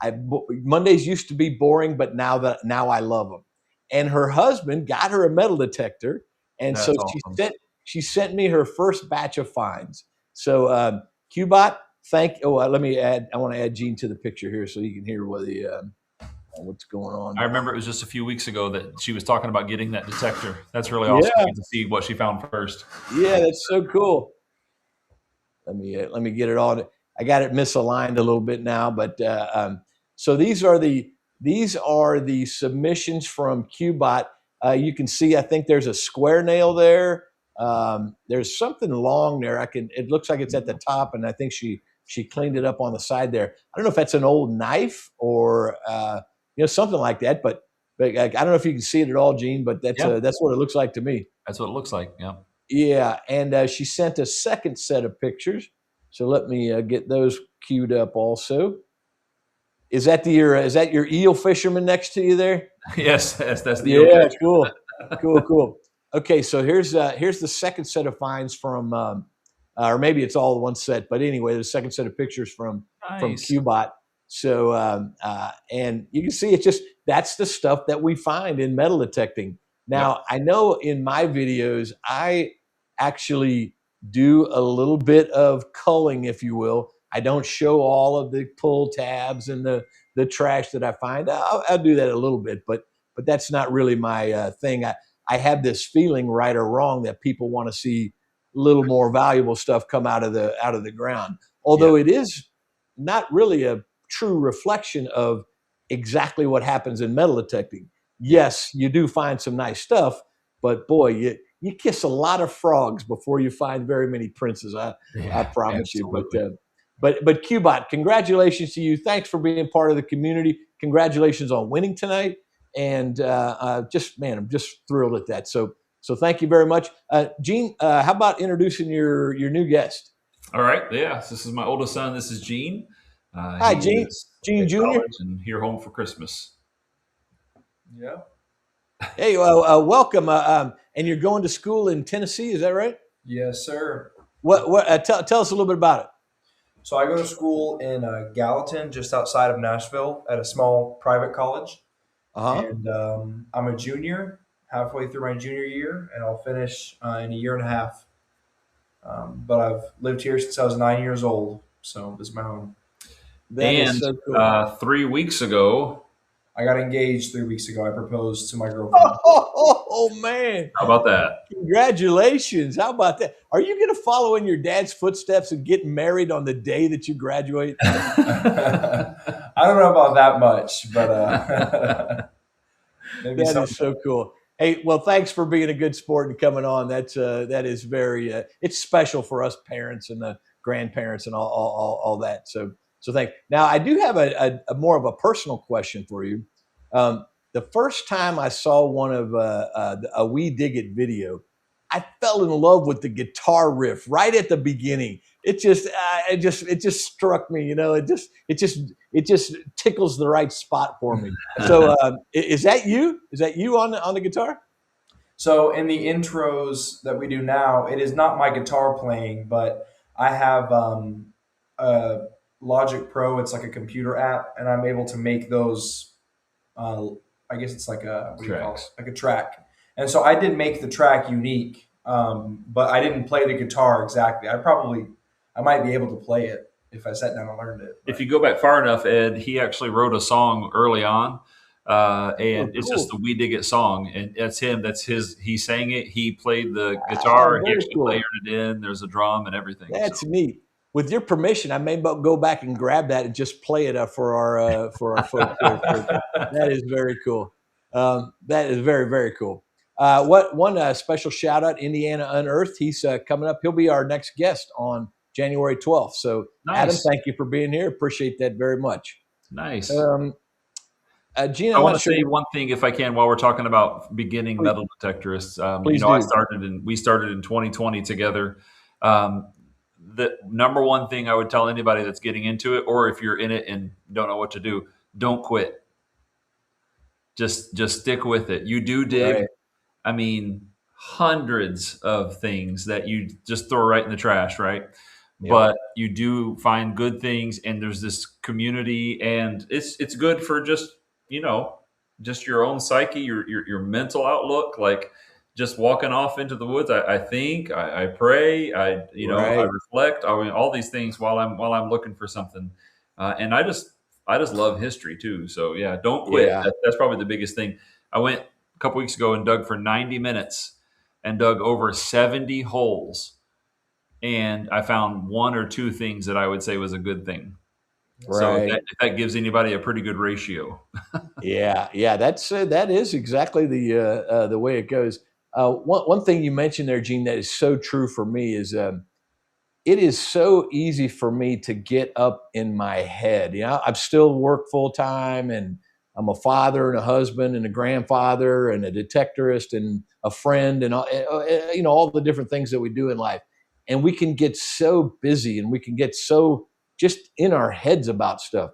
Mondays used to be boring, but now I love them. And her husband got her a metal detector, and That's so awesome. she sent me her first batch of finds. So Qbot, let me add. I want to add Gene to the picture here so you can hear what's going on. I remember it was just a few weeks ago that she was talking about getting that detector. That's really awesome to see what she found first. Yeah, that's so cool. Let me get it on. I got it misaligned a little bit now, but so these are the submissions from Qbot. You can see, I think there's a square nail there. There's something long there. It looks like it's at the top, and I think she cleaned it up on the side there. I don't know if that's an old knife or something like that, but I don't know if you can see it at all, Gene, but that's what it looks like to me. That's what it looks like. Yeah. Yeah, and she sent a second set of pictures. So let me get those queued up also. Is that your eel fisherman next to you there? Yes, that's the yeah. Cool. Okay, so here's the second set of finds from, or maybe it's all one set, but anyway, the second set of pictures from Qbot. So and you can see that's the stuff that we find in metal detecting. Now, I know in my videos, I actually do a little bit of culling, if you will. I don't show all of the pull tabs and the trash that I find. I'll do that a little bit, but that's not really my thing. I have this feeling, right or wrong, that people want to see a little more valuable stuff come out of the ground. Although it is not really a true reflection of exactly what happens in metal detecting. Yes, you do find some nice stuff, but boy, you kiss a lot of frogs before you find very many princes. I promise absolutely. you. But Qbot, congratulations to you. Thanks for being part of the community. Congratulations on winning tonight, and I'm just thrilled at that. So thank you very much, Gene. How about introducing your new guest? All right. Yeah. So this is my oldest son. This is Gene. Hi, Gene. Gene Jr. And here home for Christmas. Yeah. Hey, welcome. And you're going to school in Tennessee, is that right? Yes, sir. Tell us a little bit about it. So I go to school in Gallatin, just outside of Nashville, at a small private college. And I'm a junior, halfway through my junior year, and I'll finish in a year and a half. But I've lived here since I was 9 years old, so this is my home. That is so cool. 3 weeks ago, I got engaged 3 weeks ago. I proposed to my girlfriend. Oh man! How about that? Congratulations! How about that? Are you going to follow in your dad's footsteps and get married on the day that you graduate? I don't know about that much, but maybe that is so cool. Hey, well, thanks for being a good sport and coming on. That is very it's special for us parents and the grandparents and all that. So thanks. Now, I do have a more of a personal question for you. The first time I saw one of a We Dig It video, I fell in love with the guitar riff right at the beginning. It just struck me, it just tickles the right spot for me. So is that you? Is that you on the guitar? So in the intros that we do now, it is not my guitar playing, but I have Logic Pro. It's like a computer app, and I'm able to make those. I guess it's like a track. And so I did make the track unique, but I didn't play the guitar exactly. I might be able to play it if I sat down and learned it. But. If you go back far enough, Ed, he actually wrote a song early on, and it's just the We Dig It song, and that's him. That's his. He sang it. He played the guitar. He actually layered it in. There's a drum and everything. That's neat. With your permission, I may go back and grab that and just play it for our folks. That is very cool. That is very, very cool. One special shout out, Indiana Unearthed. He's coming up. He'll be our next guest on January 12th. So, nice. Adam, thank you for being here. Appreciate that very much. Nice. Gene, I want to say one thing, if I can, while we're talking about beginning metal detectorists. We started in 2020 together. the number one thing I would tell anybody that's getting into it, or if you're in it and don't know what to do, don't quit. Just stick with it. You do dig, Right. I mean, hundreds of things that you just throw right in the trash, right? Yep. But you do find good things, and there's this community, and it's good for just, just your own psyche, your mental outlook, like just walking off into the woods. I think, I pray, I Right. reflect. I mean, all these things while I'm looking for something, and I just love history too. So yeah, don't quit. Yeah. That's probably the biggest thing. I went a couple weeks ago and dug for 90 minutes and dug over 70 holes. And I found one or two things that I would say was a good thing. So Right. if that gives anybody a pretty good ratio. Yeah, yeah, that is exactly the way it goes. One thing you mentioned there, Gene, that is so true for me is it is so easy for me to get up in my head. I still work full time, and I'm a father and a husband and a grandfather and a detectorist and a friend and all the different things that we do in life. And we can get so busy and we can get so just in our heads about stuff.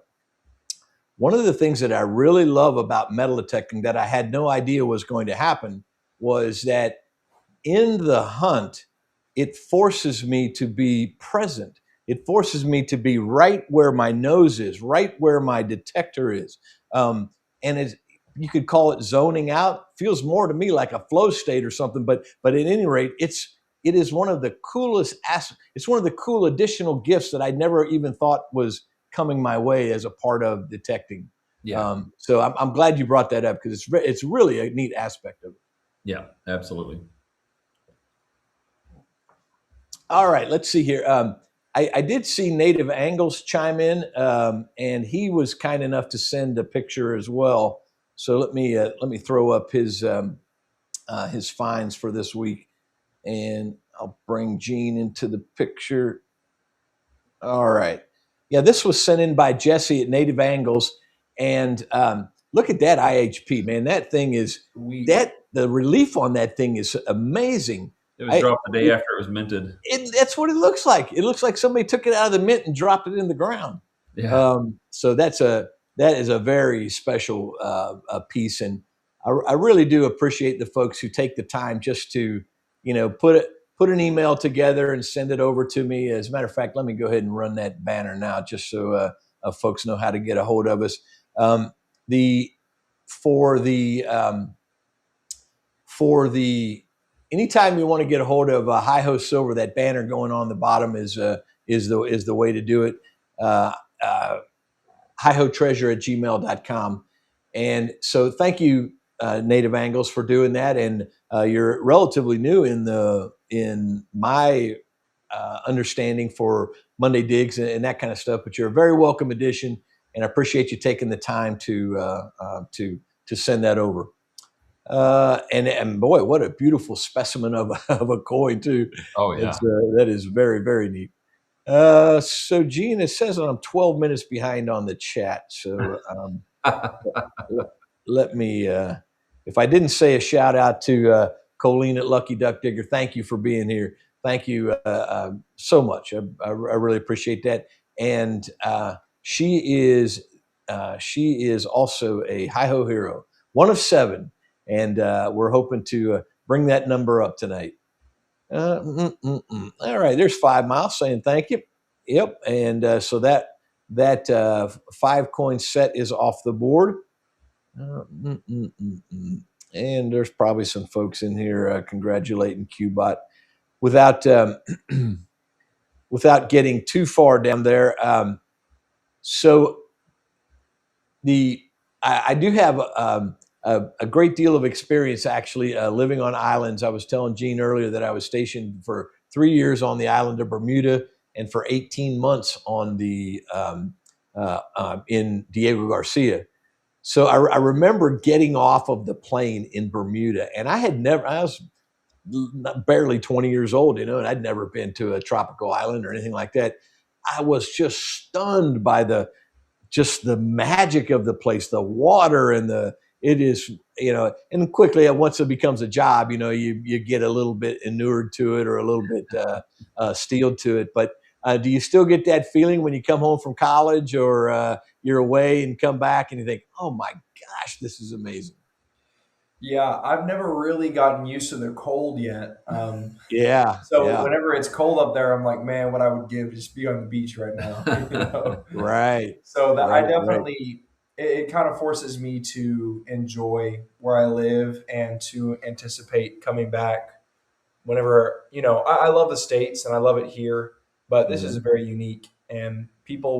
One of the things that I really love about metal detecting that I had no idea was going to happen was that in the hunt, it forces me to be present. It forces me to be right where my nose is, right where my detector is. And you could call it zoning out. Feels more to me like a flow state or something. But at any rate, it is one of the coolest. It's one of the cool additional gifts that I never even thought was coming my way as a part of detecting. Yeah. So I'm glad you brought that up because it's really a neat aspect of it. Yeah, absolutely. All right, let's see here. I did see Native Angles chime in, and he was kind enough to send a picture as well. So let me throw up his finds for this week, and I'll bring Gene into the picture. All right, yeah, this was sent in by Jesse at Native Angles, and look at that IHP, man. That thing is the relief on that thing is amazing. It was dropped the day after it was minted. That's what it looks like. It looks like somebody took it out of the mint and dropped it in the ground. Yeah. So that is a very special piece, and I really do appreciate the folks who take the time just to put an email together and send it over to me. As a matter of fact, let me go ahead and run that banner now, just so folks know how to get a hold of us. Anytime you want to get a hold of Hi-Ho Silver, that banner going on the bottom is the way to do it. HiHoTreasure@gmail.com. And so thank you, Native Angles, for doing that. And you're relatively new in my understanding for Monday Digs and that kind of stuff, but you're a very welcome addition, and I appreciate you taking the time to send that over. And boy, what a beautiful specimen of a coin too. Oh yeah. That is very, very neat. So Gene, it says that I'm 12 minutes behind on the chat. So let me, if I didn't say a shout out to Colleen at Lucky Duck Digger, thank you for being here. Thank you so much. I really appreciate that. And she is also a Hi-Ho hero, one of 7. And we're hoping to bring that number up tonight. All right, there's 5 Miles saying thank you. Yep, and so that 5 coin set is off the board. And there's probably some folks in here congratulating Qbot without getting too far down there. So I do have a great deal of experience actually living on islands. I was telling Gene earlier that I was stationed for 3 years on the island of Bermuda and for 18 months on the in Diego Garcia. So I remember getting off of the plane in Bermuda, and I was barely 20 years old, and I'd never been to a tropical island or anything like that. I was just stunned by the magic of the place, the water and it is, and quickly once it becomes a job, you get a little bit inured to it or a little bit steeled to it. But Do you still get that feeling when you come home from college or you're away and come back and you think, oh my gosh, this is amazing? Yeah, I've never really gotten used to the cold yet. Yeah, So yeah, whenever it's cold up there, I'm like, man, what I would give to just be on the beach right now. right, So that I right, right. definitely it kind of forces me to enjoy where I live and to anticipate coming back whenever I love the States and I love it here, but this is Mhm. very unique and people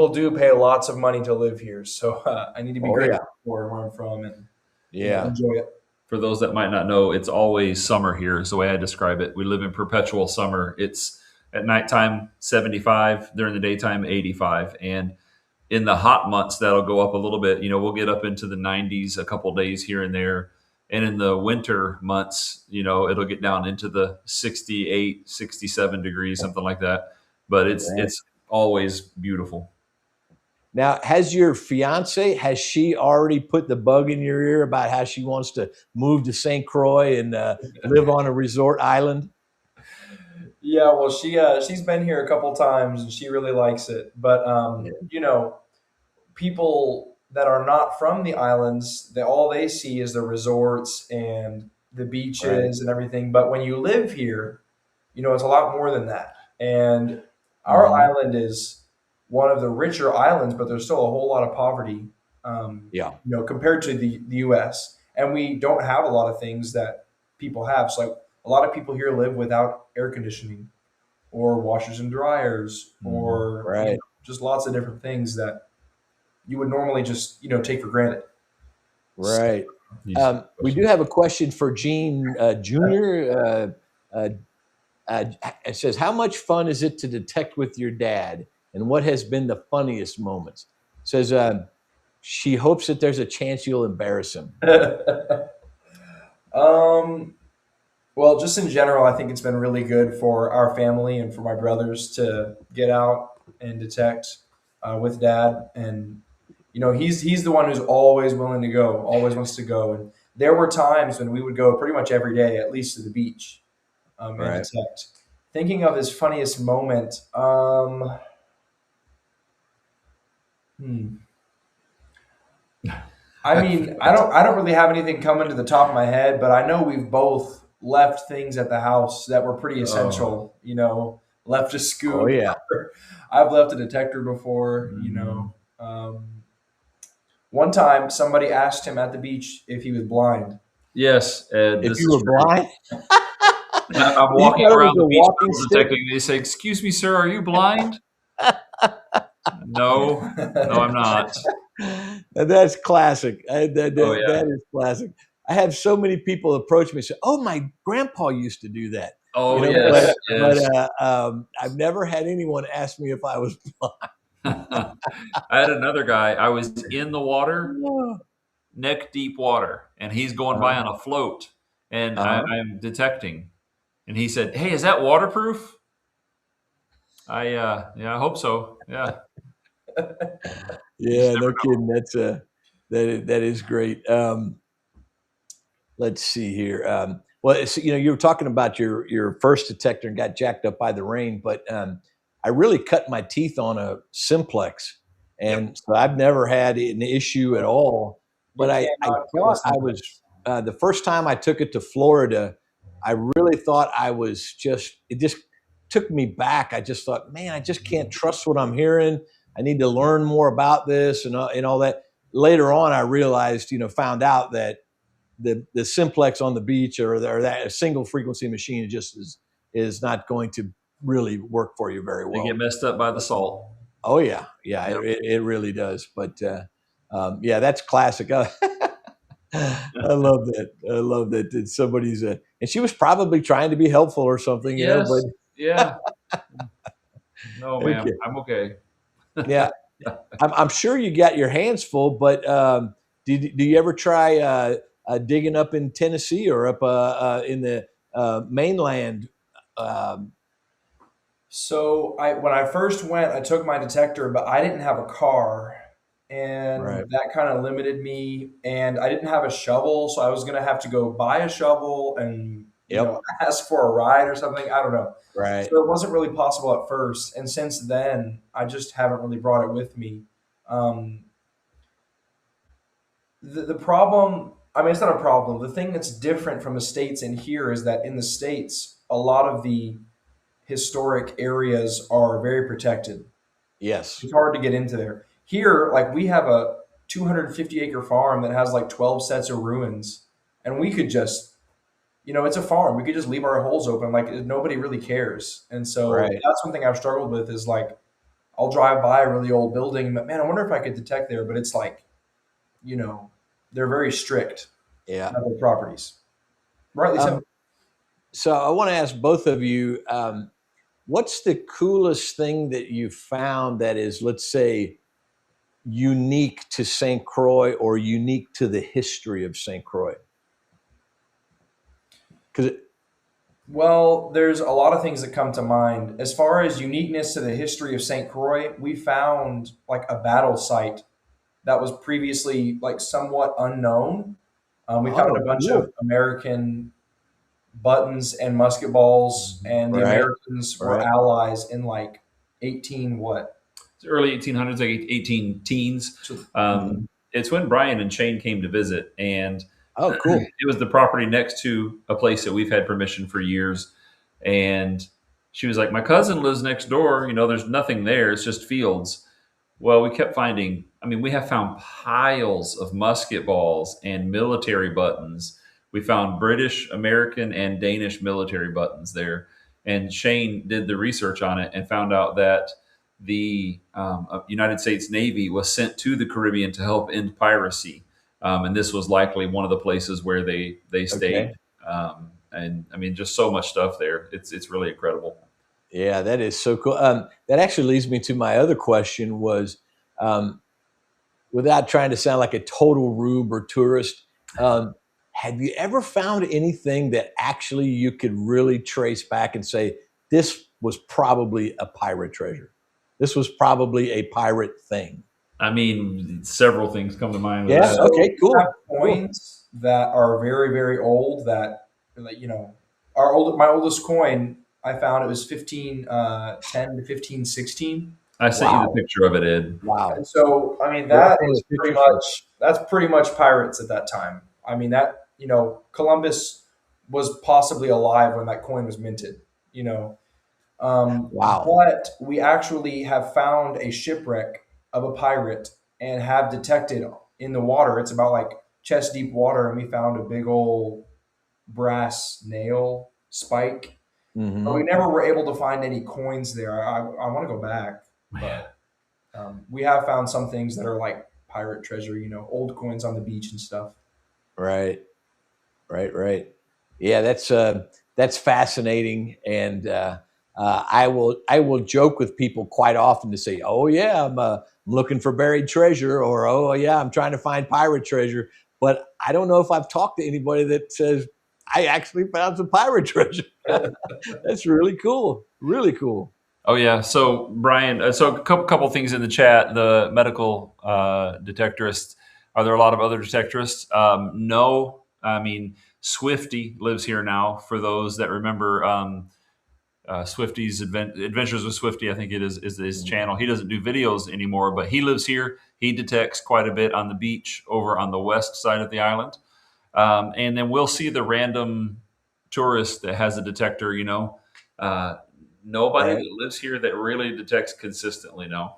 do pay lots of money to live here. So I need to be Oh yeah, grateful for where I'm from and yeah, enjoy it. For those that might not know, it's always summer here. Is the way I describe it. We live in perpetual summer. It's at nighttime 75, during the daytime 85, and in the hot months that'll go up a little bit. We'll get up into the 90s a couple days here and there, and in the winter months, it'll get down into the 68, 67 degrees, something like that. But it's right. it's always beautiful. Now, has she already put the bug in your ear about how she wants to move to St. Croix and live on a resort island? Yeah, well, she's been here a couple times and she really likes it. But Yeah. people that are not from the islands, all they see is the resorts and the Right. beaches and everything. But when you live here, it's a lot more than that. And our Hmm. island is one of the richer islands, but there's still a whole lot of poverty, Yeah. compared to the U.S. And we don't have a lot of things that people have. So like, a lot of people here live without air conditioning or washers and dryers Hmm. or Right. just lots of different things that you would normally just take for granted. So, Right. We do have a question for Gene Jr. Uh, it says, "How much fun is it to detect with your dad, and what has been the funniest moments?" Says she hopes that there's a chance you'll embarrass him. um, well, just in general, I think it's been really good for our family and for my brothers to get out and detect with dad. And he's the one who's always willing to go, always wants to go. And there were times when we would go pretty much every day, at least to the beach, and Right. detect. Thinking of his funniest moment, hmm. I mean, I don't really have anything coming to the top of my head, but I know we've both left things at the house that were pretty Oh, essential. Left a Oh scoop. yeah. I've left a detector before. mhm. One time somebody asked him at the beach if he was blind. Yes, Ed, If this you is were true. blind, I'm you walking thought it was around the a beach walking metal stick. detecting. They say, "Excuse me, sir, are you blind?" No, no, I'm not. That's classic. Oh yeah. That is classic. I have so many people approach me and say, "Oh, my grandpa used to do that," Oh but yes, yes. I've never had anyone ask me if I was I had another guy. I was in the water, blind. neck deep water, and he's going by Uh-huh. on a float, and Uh-huh. I'm detecting, and he said, "Hey, is that waterproof?" Yeah, I hope so. Yeah, you just Yeah, never no know. kidding. That is great. Let's see here. Well, you were talking about your first detector and got jacked up by the rain, but I really cut my teeth on a simplex, Yep. and so I've never had an issue at all. You But I cannot kill a thought I was simplex. the first time I took it to Florida. I really thought I was just. It just took me back. I just thought, man, I just can't trust what I'm hearing. I need to learn more about this and all that. Later on, I realized, found out that the simplex on the beach or that a single frequency machine is not going to really work for you very They get well. messed up by the salt. Oh yeah, yeah, Yep. it really does. But yeah, that's classic. I love that. I love that somebody's and she was probably trying to be helpful or something, Yes. But Yeah. No, ma'am. okay, I'm okay. yeah, I'm sure you got your hands full. But do you ever try digging up in Tennessee or up in the mainland? Um, So when I first went, I took my detector, but I didn't have a car, and right. that kind of limited me. And I didn't have a shovel, so I was gonna have to go buy a shovel and Yep. ask for a ride or something. I don't know. Right. So it wasn't really possible at first, and since then, I just haven't really brought it with me. Um, the problem, I mean, it's not a problem. The thing that's different from the States and here is that in the States, a lot of the historic areas are very protected. Yes. It's hard to get into there. Here, like we have a 250-acre farm that has like 12 sets of ruins, and we could just, it's a farm. We could just leave our holes open, like nobody really cares. And so Right. that's one thing I've struggled with is like I'll drive by a really old building, but man, I wonder if I could detect there. But it's like, they're very strict Yeah. on their properties. Rightly so. So I want to ask both of you, what's the coolest thing that you found that is, let's say, unique to St. Croix or unique to the history of St. Croix? Well, there's a lot of things that come to mind. As far as uniqueness to the history of St. Croix, we found like a battle site that was previously like somewhat unknown. We found a bunch of American buttons and musket balls, and the Americans were allies in like 18 what? It's early 1800s, like 18 teens. It's when Brian and Shane came to visit, and oh, cool! It was the property next to a place that we've had permission for years, and she was like, "My cousin lives next door. There's nothing there. It's just fields." Well, we kept finding. I mean, we have found piles of musket balls and military buttons. We found British, American, and Danish military buttons there. And Shane did the research on it and found out that the United States Navy was sent to the Caribbean to help end piracy. And this was likely one of the places where they stayed. And I mean, just so much stuff there. It's really incredible. Yeah, that is so cool. That actually leads me to my other question was, without trying to sound like a total rube or tourist, have you ever found anything that actually you could really trace back and say, this was probably a pirate treasure? This was probably a pirate thing? I mean, several things come to mind. Yeah. So okay. Cool. We have coins that are very, very old. That my oldest coin I found, it was 1510 to 1516. I sent you the picture of it, Ed. Wow. And so I mean that is pretty much pirates at that time. I mean that Columbus was possibly alive when that coin was minted. Wow. But we actually have found a shipwreck of a pirate and have detected in the water. It's about like chest deep water, and we found a big old brass nail spike. Mm-hmm. But we never were able to find any coins there. I want to go back, but we have found some things that are like pirate treasure. Old coins on the beach and stuff. Right. Yeah, that's fascinating, and I will joke with people quite often to say, "Oh yeah, I'm looking for buried treasure," or "Oh yeah, I'm trying to find pirate treasure." But I don't know if I've talked to anybody that says, I actually found some pirate treasure. That's really cool. Really cool. Oh yeah. So Brian, so a couple things in the chat. The medical detectorists. Are there a lot of other detectorists? No. I mean, Swifty lives here now. For those that remember Swifty's Adventures with Swifty, I think it is his channel. He doesn't do videos anymore, but he lives here. He detects quite a bit on the beach over on the west side of the island. And then we'll see the random tourist that has a detector, nobody that lives here that really detects consistently, no,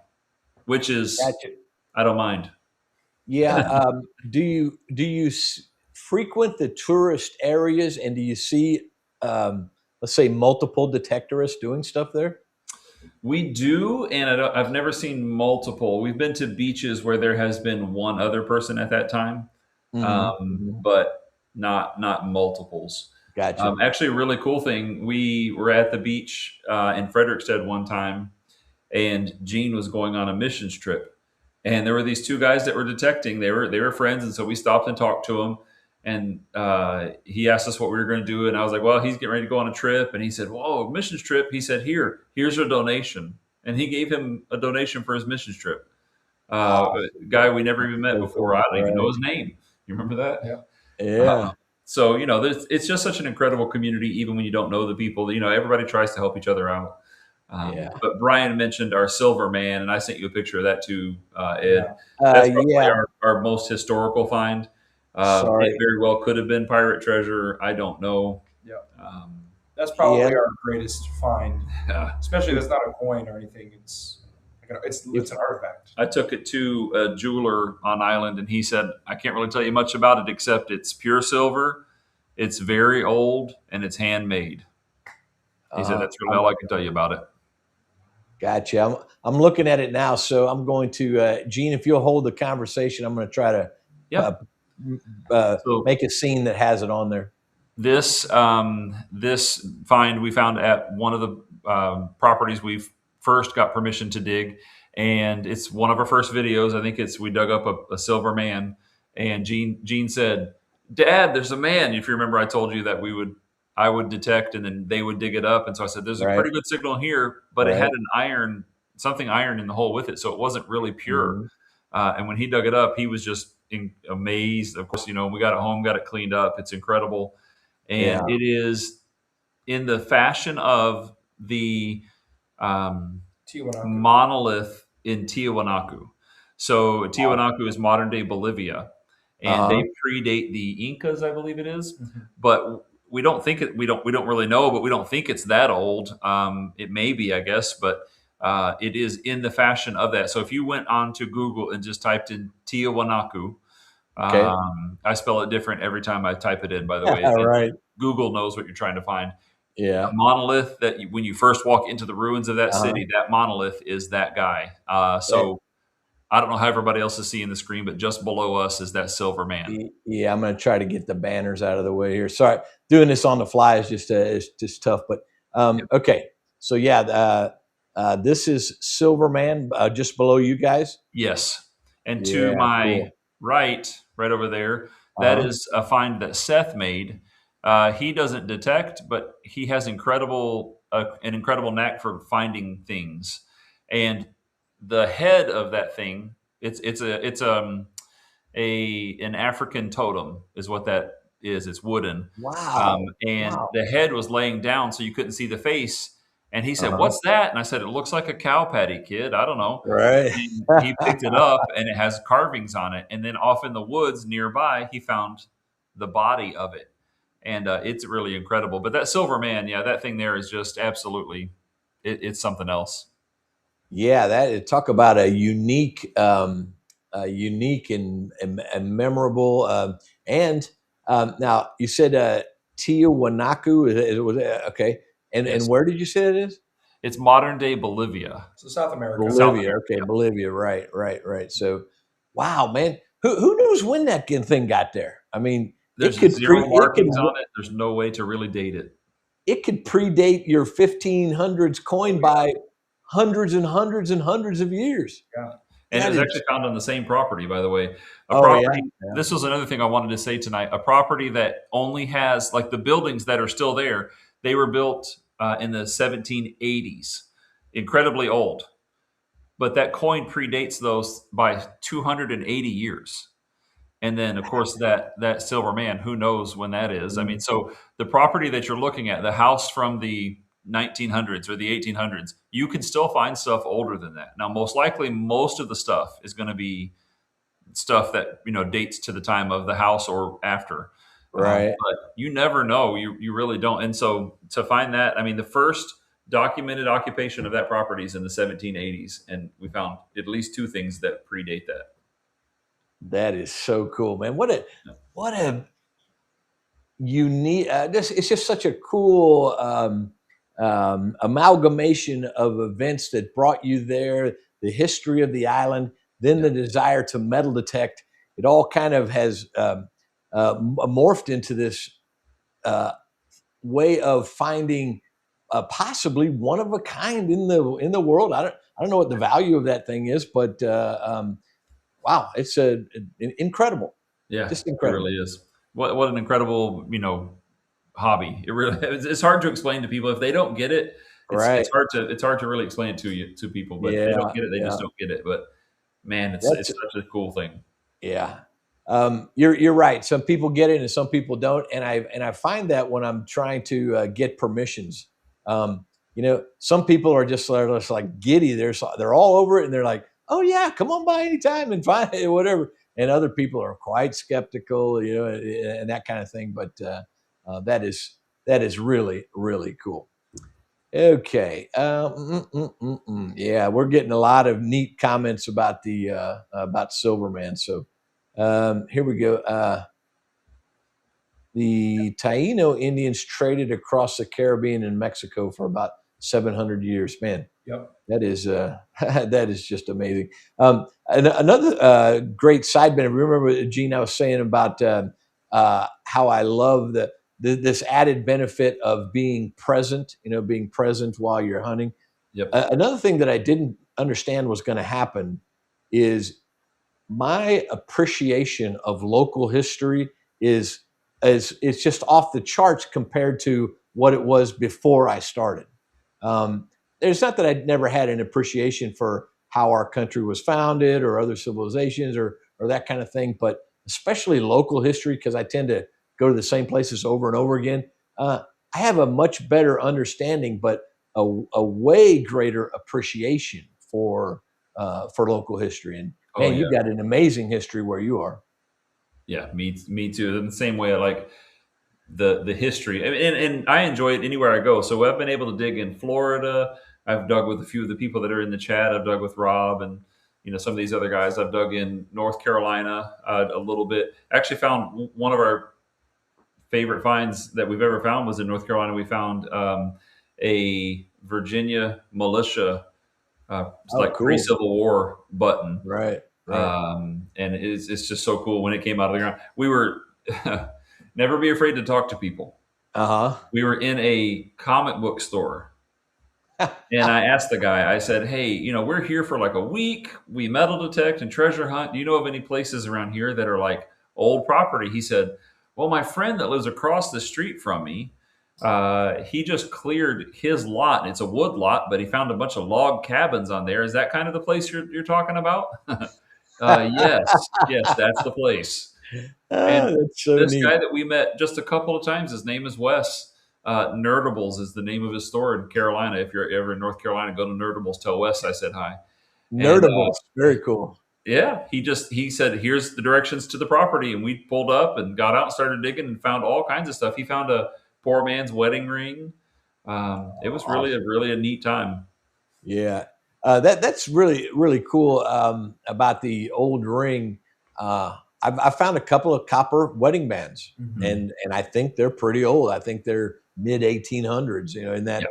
which is, Gotcha. I don't mind. Yeah. Do you frequent the tourist areas, and do you see, let's say, multiple detectorists doing stuff there? We do, and I've never seen multiple. We've been to beaches where there has been one other person at that time. But not multiples. Gotcha. Actually, a really cool thing. We were at the beach in Frederickstead one time, and Gene was going on a missions trip, and there were these two guys that were detecting. They were friends, and so we stopped and talked to them. And he asked us what we were going to do, and I was like, "Well, he's getting ready to go on a trip." And he said, "Whoa, missions trip!" He said, "Here's a donation," and he gave him a donation for his missions trip. A guy we never even met before. I don't even know his name. You remember that? Yeah. Yeah. So, it's just such an incredible community, even when you don't know the people. Everybody tries to help each other out. Yeah. But Brian mentioned our Silver Man, and I sent you a picture of that too, Ed. Yeah. That's probably Yeah. our most historical find. Sorry. It very well could have been pirate treasure. I don't know. Yeah. Um, That's probably Yeah. our greatest find, yeah. especially if it's not a coin or anything. It's an artifact. I took it to a jeweler on island, and he said, I can't really tell you much about it except it's pure silver, it's very old, and it's handmade. He said, that's really all I can tell you about it. Gotcha. I'm looking at it now, so I'm going to Gene. If you'll hold the conversation, I'm going to try to So make a scene that has it on there. this find we found at one of the properties we've first got permission to dig, and it's one of our first videos. I think we dug up a silver man, and Gene said, "Dad, there's a man." If you remember, I told you that I would detect, and then they would dig it up. And so I said, "There's a pretty good signal here," but it had something iron in the hole with it, so it wasn't really pure. Mm-hmm. And when he dug it up, he was just amazed. Of course, we got it home, got it cleaned up. It's incredible, and it is in the fashion of the Tiwanaku. monolith in Tiwanaku. So Tiwanaku is modern day Bolivia, and they predate the Incas, I believe it is. Mhm. But we don't think it. We don't really know, but we don't think it's that old. It may be, I guess, but it is in the fashion of that. So if you went onto Google and just typed in Tiwanaku, I spell it different every time I type it in, by the way. Right. Google knows what you're trying to find. Yeah. A monolith that when you first walk into the ruins of that city, that monolith is that guy. So I don't know how everybody else is seeing the screen, but just below us is that silver man. Yeah, I'm going to try to get the banners out of the way here. Sorry, doing this on the fly is just tough. But okay, so this is Silver Man just below you guys. Yes, and to my right over there, that is a find that Seth made. He doesn't detect, but he has an incredible knack for finding things. And the head of that thing, it's an African totem is what that is. It's wooden. Wow. The head was laying down, so you couldn't see the face. And he said, "What's that?" And I said, "It looks like a cow patty, kid. I don't know." Right. And he picked it up, and it has carvings on it. And then off in the woods nearby, he found the body of it. And it's really incredible. But that silver man, that thing there is just absolutely, it's something else. Yeah, talk about a unique and memorable. Now you said Tiwanaku. Okay, and where did you say it is? It's modern day Bolivia. So South America. Bolivia. Okay, Bolivia. Right. So, wow, man, who knows when that thing got there? I mean. There's zero markings on it. There's no way to really date it. It could predate your 1500s coin by hundreds and hundreds and hundreds of years. Yeah. And it was actually found on the same property, by the way. This was another thing I wanted to say tonight. A property that only has, like the buildings that are still there, they were built in the 1780s. Incredibly old. But that coin predates those by 280 years. And then, of course, that silver man, who knows when that is? I mean, so the property that you're looking at, the house from the 1900s or the 1800s, you can still find stuff older than that. Now, most likely, most of the stuff is going to be stuff that dates to the time of the house or after. Right. But you never know. You really don't. And so to find that, I mean, the first documented occupation of that property is in the 1780s, and we found at least two things that predate that. That is so cool, man. What a unique, it's just such a cool amalgamation of events that brought you there, the history of the island, then the desire to metal detect. It all kind of has morphed into this way of finding possibly one of a kind in the world. I don't know what the value of that thing is, but wow, it's incredible. Yeah, just incredible. It really is. What an incredible, hobby. It really it's hard to explain to people if they don't get it. It's hard to really explain it to people. But if they don't get it, they just don't get it. But man, it's such a cool thing. Yeah. You're right. Some people get it and some people don't, and I find that when I'm trying to get permissions, some people are just like giddy. They're all over it, and they're like, "Oh yeah, come on by anytime and find it, whatever." And other people are quite skeptical, and that kind of thing. But that is really really cool. Okay. Yeah, we're getting a lot of neat comments about the about Silverman. So here we go. The Taino Indians traded across the Caribbean and Mexico for about 700 years. Man, Yep. that is that is just amazing. And another great side benefit. Remember, Gene, I was saying about how I love this added benefit of being present. Being present while you're hunting. Yep. Another thing that I didn't understand was going to happen is my appreciation of local history is it's just off the charts compared to what it was before I started. It's not that I'd never had an appreciation for how our country was founded or other civilizations or that kind of thing, but especially local history, because I tend to go to the same places over and over again. I have a much better understanding, but a way greater appreciation for local history. And man, you've got an amazing history where you are. Yeah, me too. In the same way, I like the history, and I enjoy it anywhere I go. So I've been able to dig in Florida. I've dug with a few of the people that are in the chat. I've dug with Rob and some of these other guys. I've dug in North Carolina a little bit. Actually, found one of our favorite finds that we've ever found was in North Carolina. We found a Virginia militia, like cool. pre-Civil War button. Right. And it's just so cool when it came out of the ground. We were never be afraid to talk to people. We were in a comic book store, and I asked the guy. I said, "Hey, we're here for like a week. We metal detect and treasure hunt. Do you know of any places around here that are like old property?" He said, "Well, my friend that lives across the street from me, he just cleared his lot. It's a wood lot, but he found a bunch of log cabins on there. Is that kind of the place you're talking about?" Yes, that's the place. And that's so this neat. guy that we met just a couple of times, his name is Wes. Nerdables is the name of his store in Carolina. If you're ever in North Carolina, go to Nerdables. Tell Wes I said hi. Nerdables, very cool. Yeah, he said, "Here's the directions to the property," and we pulled up and got out and started digging and found all kinds of stuff. He found a poor man's wedding ring. It was really a neat time. Yeah, that's really really cool about the old ring. I found a couple of copper wedding bands, and I think they're pretty old. I think they're mid 1800s. In that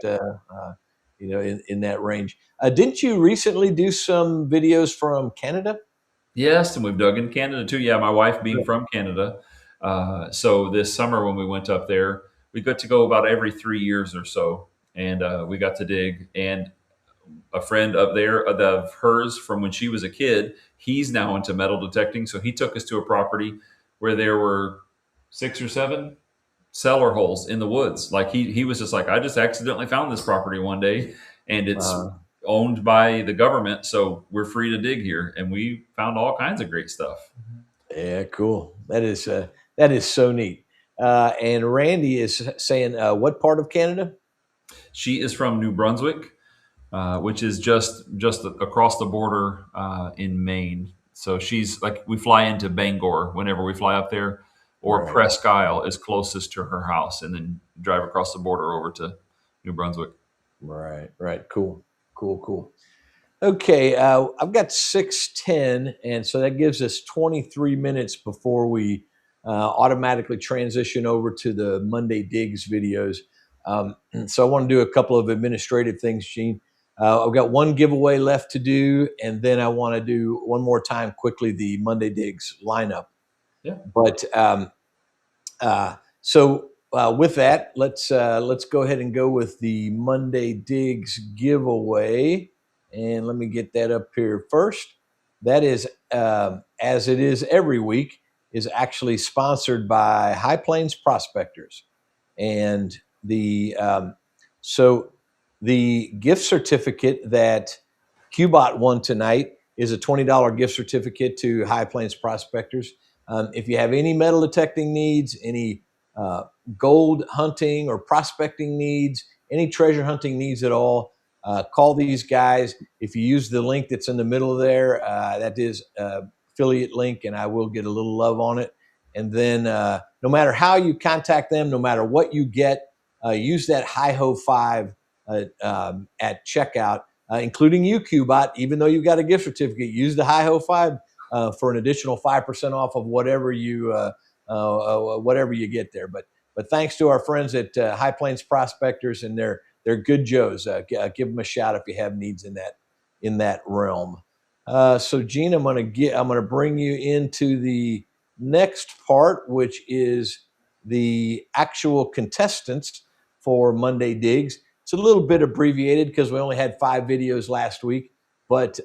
in that range. Didn't you recently do some videos from Canada? Yes, and we've dug in Canada too. Yeah, my wife being from Canada. So this summer when we went up there, we got to go about every 3 years or so, and we got to dig. And a friend up there of hers from when she was a kid, he's now into metal detecting. So he took us to a property where there were 6 or 7 cellar holes in the woods. Like he was just like, I just accidentally found this property one day, and it's owned by the government, so we're free to dig here. And we found all kinds of great stuff. Yeah, cool. That is so neat. And Randy is saying, what part of Canada? She is from New Brunswick, which is just across the border in Maine. So she's like, we fly into Bangor whenever we fly up there, or Presque Isle is closest to her house, and then drive across the border over to New Brunswick. Right. Cool. Okay, I've got 6:10, and so that gives us 23 minutes before we automatically transition over to the Monday Digs videos. So I want to do a couple of administrative things, Gene. I've got one giveaway left to do, and then I want to do one more time quickly the Monday Digs lineup. Yeah. But so with that, let's go ahead and go with the Monday Digs giveaway, and let me get that up here first. That is, as it is every week, is actually sponsored by High Plains Prospectors, and so the gift certificate that Cubot won tonight is a $20 gift certificate to High Plains Prospectors. If you have any metal detecting needs, any gold hunting or prospecting needs, any treasure hunting needs at all, call these guys. If you use the link that's in the middle of there, that is affiliate link, and I will get a little love on it. And then no matter how you contact them, no matter what you get, use that Hi-Ho 5 at checkout, including you, QBot. Even though you've got a gift certificate, use the Hi-Ho 5 for an additional 5% off of whatever you get there. But thanks to our friends at High Plains Prospectors, and they're good Joes. Give them a shout if you have needs in that realm. So Gene, I'm gonna bring you into the next part, which is the actual contestants for Monday Digs. It's a little bit abbreviated because we only had 5 videos last week, but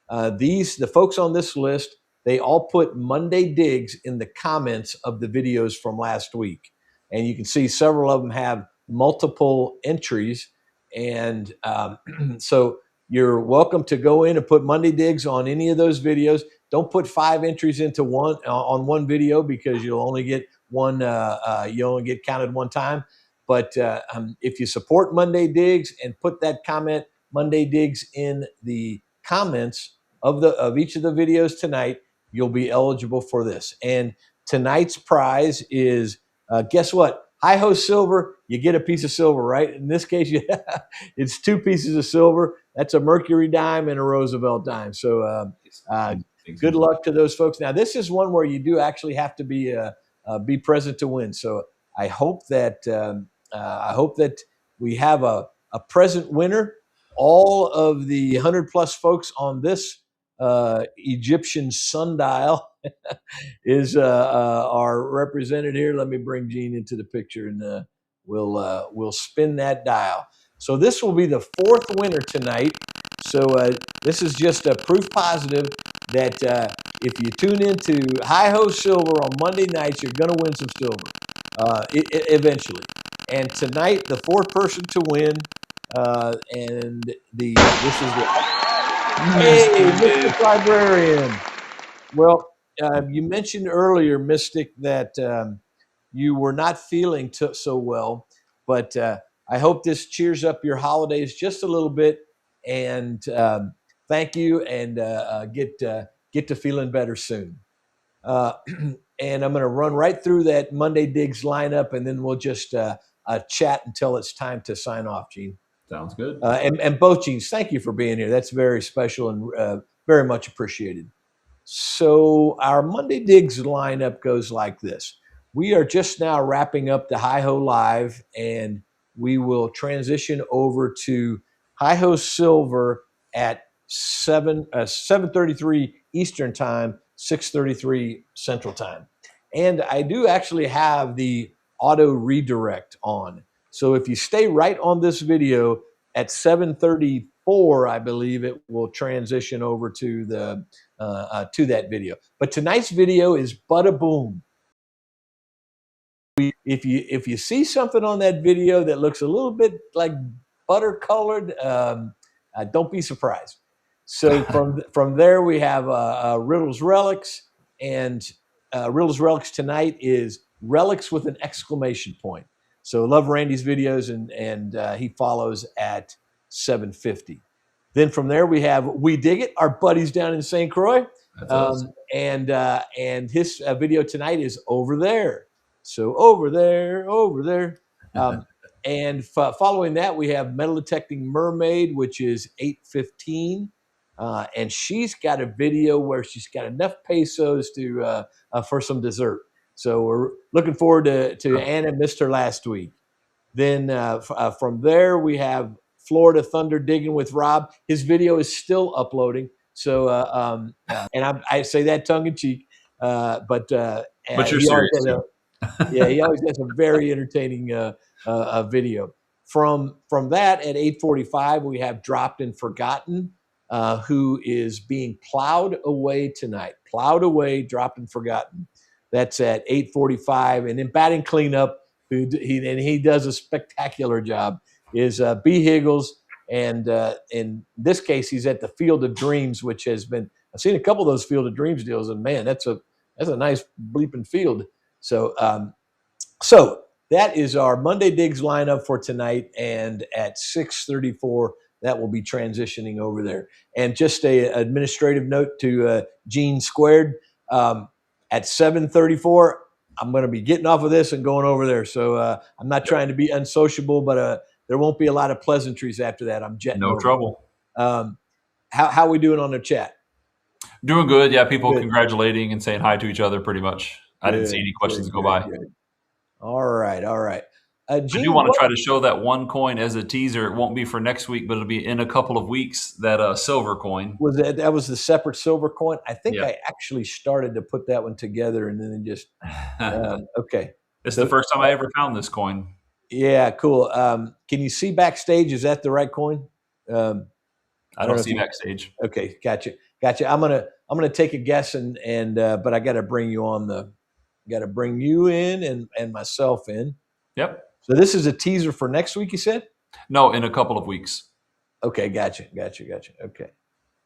the folks on this list, they all put Monday Digs in the comments of the videos from last week. And you can see several of them have multiple entries. And so you're welcome to go in and put Monday Digs on any of those videos. Don't put 5 entries into one video, because you'll only get one. You only get counted one time. But if you support Monday Digs and put that comment Monday Digs in the comments of each of the videos tonight, you'll be eligible for this. And tonight's prize is, guess what? Hi-Ho silver. You get a piece of silver, right? In this case, it's 2 pieces of silver. That's a Mercury dime and a Roosevelt dime. So good luck to those folks. Now, this is one where you do actually have to be present to win. So I hope that we have a present winner. All of the 100+ folks on this Egyptian sundial are represented here. Let me bring Gene into the picture, and we'll spin that dial. So this will be the 4th winner tonight. So this is just a proof positive that if you tune into Hi-Ho Silver on Monday nights, you're going to win some silver eventually. And tonight, the 4th person to win, this is the Mr. Librarian. Well, you mentioned earlier, Mystic, that you were not feeling so well, but I hope this cheers up your holidays just a little bit. And thank you, and get to feeling better soon. And I'm going to run right through that Monday Digs lineup, and then we'll just chat until it's time to sign off, Gene. Sounds good. And both Genes, thank you for being here. That's very special and very much appreciated. So our Monday Digs lineup goes like this. We are just now wrapping up the Hi-Ho Live, and we will transition over to Hi-Ho Silver at 7:33 Eastern Time, 6:33 Central Time. And I do actually have the auto redirect on. So if you stay right on this video at 7:34, I believe it will transition over to that video. But tonight's video is bada boom. If you see something on that video that looks a little bit like butter colored, don't be surprised. So from there we have Riddles Relics, and Riddles Relics tonight is Relics with an exclamation point. So love Randy's videos, and he follows at 7:50. Then from there we have We Dig It, our buddies down in St. Croix, Awesome. and his video tonight is Over There. So over there. And following that, we have Metal Detecting Mermaid, which is 8:15. And she's got a video where she's got enough pesos for some dessert. So we're looking forward to Anna. Missed her last week. Then from there, we have Florida Thunder Digging with Rob. His video is still uploading. So, and I say that tongue in cheek, but you're serious. He always has a very entertaining video. From that, at 8:45, we have Dropped and Forgotten, who is being plowed away tonight. Plowed away, dropped and forgotten. That's at 8:45. And then Batting Cleanup, he does a spectacular job, is B. Higgles. And in this case, he's at the Field of Dreams, which has been, I've seen a couple of those Field of Dreams deals, and man, that's That's a nice bleeping field. So, so that is our Monday Digs lineup for tonight. And at 6:34, that will be transitioning over there. And just a administrative note to Gene Squared. At 7:34, I'm going to be getting off of this and going over there. So I'm not trying to be unsociable, but there won't be a lot of pleasantries after that. I'm jetting No over. trouble. How we doing on the chat? Doing good. Yeah, people Good. congratulating and saying hi to each other pretty much. I didn't see any questions go by. Good. All right. Gene, I do want to try to show that one coin as a teaser. It won't be for next week, but it'll be in a couple of weeks, that silver coin. Was that was the separate silver coin? I think Yeah. I actually started to put that one together and then just okay. It's the first time I ever found this coin. Yeah, cool. Can you see backstage? Is that the right coin? I don't see backstage. Okay, gotcha. I'm gonna take a guess and but I got to bring you in and myself in. Yep. So this is a teaser for next week, you said? No, in a couple of weeks. Okay, gotcha. Okay.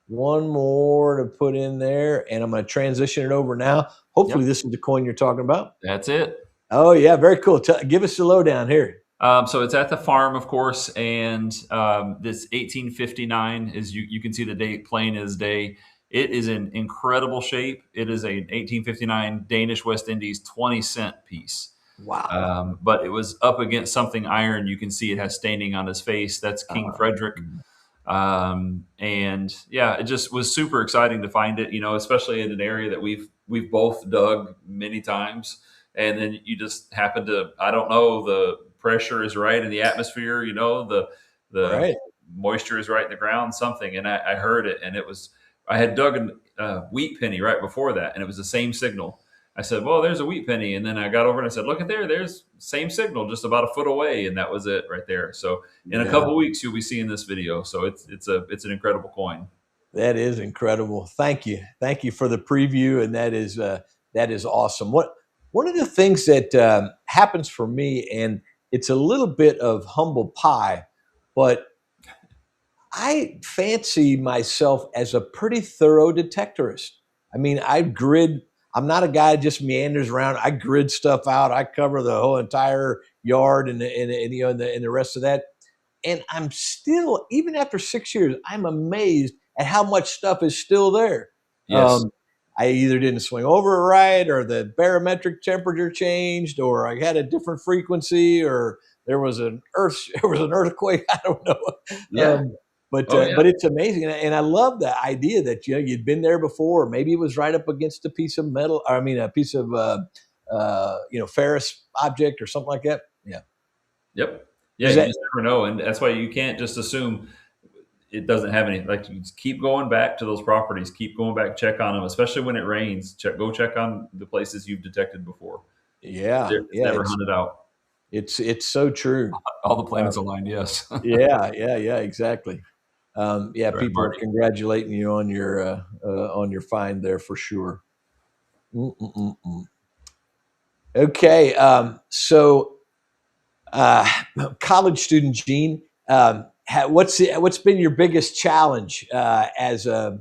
One more to put in there, and I'm going to transition it over now. Hopefully this is the coin you're talking about. That's it. Oh, yeah, very cool. Give us the lowdown here. So it's at the farm, of course, and this 1859 is you can see the date plain as day. It is in incredible shape. It is a 1859 Danish West Indies 20-cent piece. Wow. But it was up against something iron. You can see it has staining on his face. That's King Frederick. And yeah, it just was super exciting to find it, especially in an area that we've both dug many times. And then you just happen to, I don't know, the pressure is right in the atmosphere, the Right. moisture is right in the ground, something. And I heard it, and I had dug a wheat penny right before that, and it was the same signal. I said, well, there's a wheat penny. And then I got over and I said, look at there's same signal just about a foot away. And that was it right there. So in a couple of weeks, you'll be seeing this video. So it's an incredible coin. That is incredible. Thank you for the preview. And that is awesome. One of the things that happens for me, and it's a little bit of humble pie, but I fancy myself as a pretty thorough detectorist. I mean, I'm not a guy that just meanders around. I grid stuff out. I cover the whole entire yard and the rest of that. And I'm still, even after 6 years, I'm amazed at how much stuff is still there. Yes. I either didn't swing over it right, or the barometric temperature changed, or I had a different frequency, or there was an earthquake. I don't know. Yeah. But it's amazing, and I love the idea that you'd been there before. Maybe it was right up against a piece of metal. A piece of ferrous object or something like that. Yeah. Yep. Yeah. You just never know, and that's why you can't just assume it doesn't have any. Like, you just keep going back to those properties. Keep going back, check on them, especially when it rains. Go check on the places you've detected before. Yeah. It's never hunted out. It's so true. All the planets aligned. Yes. Yeah. Exactly. Right, people Marty. are congratulating you on your find there for sure. Okay, so college student Gene, what's been your biggest challenge as a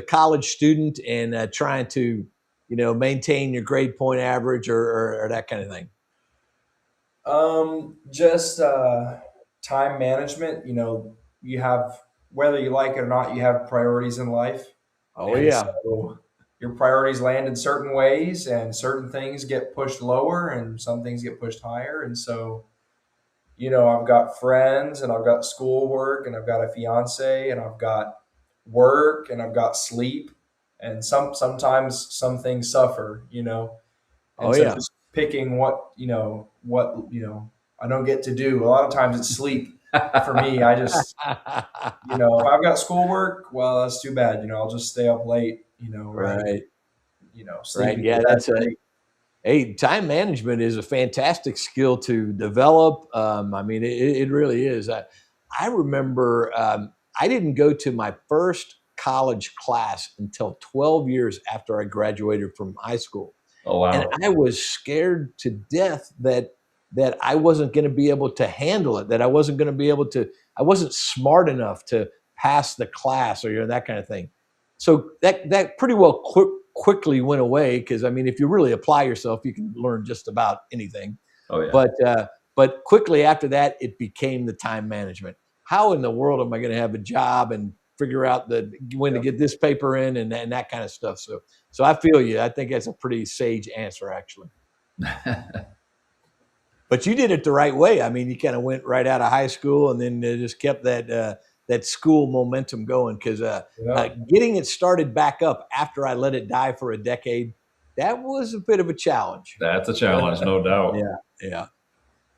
college student and trying to maintain your grade point average or that kind of thing? Just time management. You have, whether you like it or not, you have priorities in life. So your priorities land in certain ways, and certain things get pushed lower and some things get pushed higher. And so, I've got friends, and I've got schoolwork, and I've got a fiance, and I've got work, and I've got sleep, and sometimes some things suffer, just picking what I don't get to do. A lot of times it's sleep. For me, I just, if I've got schoolwork, well, that's too bad. I'll just stay up late, Right. sleeping. Right. Yeah, time management is a fantastic skill to develop. It really is. I remember I didn't go to my first college class until 12 years after I graduated from high school. Oh, wow. And I was scared to death that I wasn't going to be able to handle it, that I wasn't going to be able to, I wasn't smart enough to pass the class or that kind of thing. So that pretty well quickly went away because, I mean, if you really apply yourself, you can learn just about anything. Oh yeah. But quickly after that, it became the time management. How in the world am I going to have a job and figure out when to get this paper in and that kind of stuff? So I feel you. I think that's a pretty sage answer, actually. But you did it the right way. I mean, you kind of went right out of high school and then just kept that school momentum going, because getting it started back up after I let it die for a decade, that was a bit of a challenge. That's a challenge, no doubt. Yeah,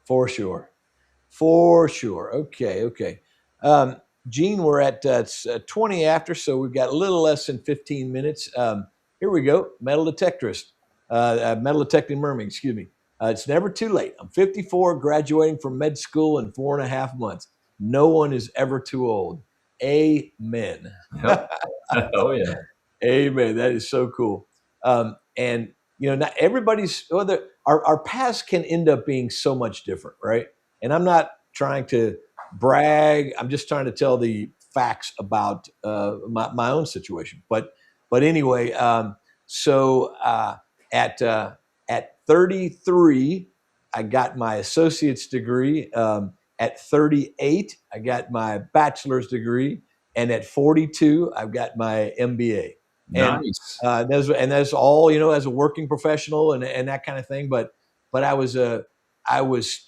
for sure. Okay. Gene, we're at 20 after, so we've got a little less than 15 minutes. Here we go. Metal detecting mermaid, excuse me. It's never too late. I'm 54, graduating from med school in 4.5 months. No one is ever too old. Amen. Yep. Oh yeah. Amen. That is so cool. And not everybody's, our paths can end up being so much different, right? And I'm not trying to brag. I'm just trying to tell the facts about my own situation. But anyway, so at 33, I got my associate's degree. At 38, I got my bachelor's degree. And at 42, I've got my MBA. Nice. And that's all, as a working professional and that kind of thing. But I was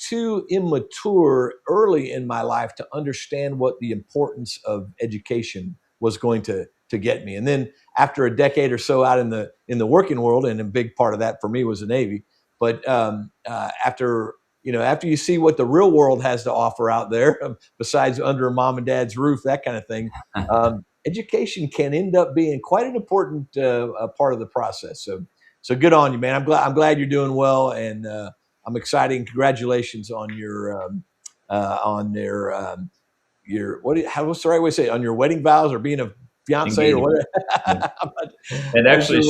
too immature early in my life to understand what the importance of education was going to get me. And then after a decade or so out in the working world, and a big part of that for me was the Navy. But after you see what the real world has to offer out there, besides under mom and dad's roof, that kind of thing, education can end up being quite an important part of the process. So good on you, man. I'm glad you're doing well, and I'm excited. And congratulations on what's the right way to say it? On your wedding vows or being a fiance or whatever. And actually,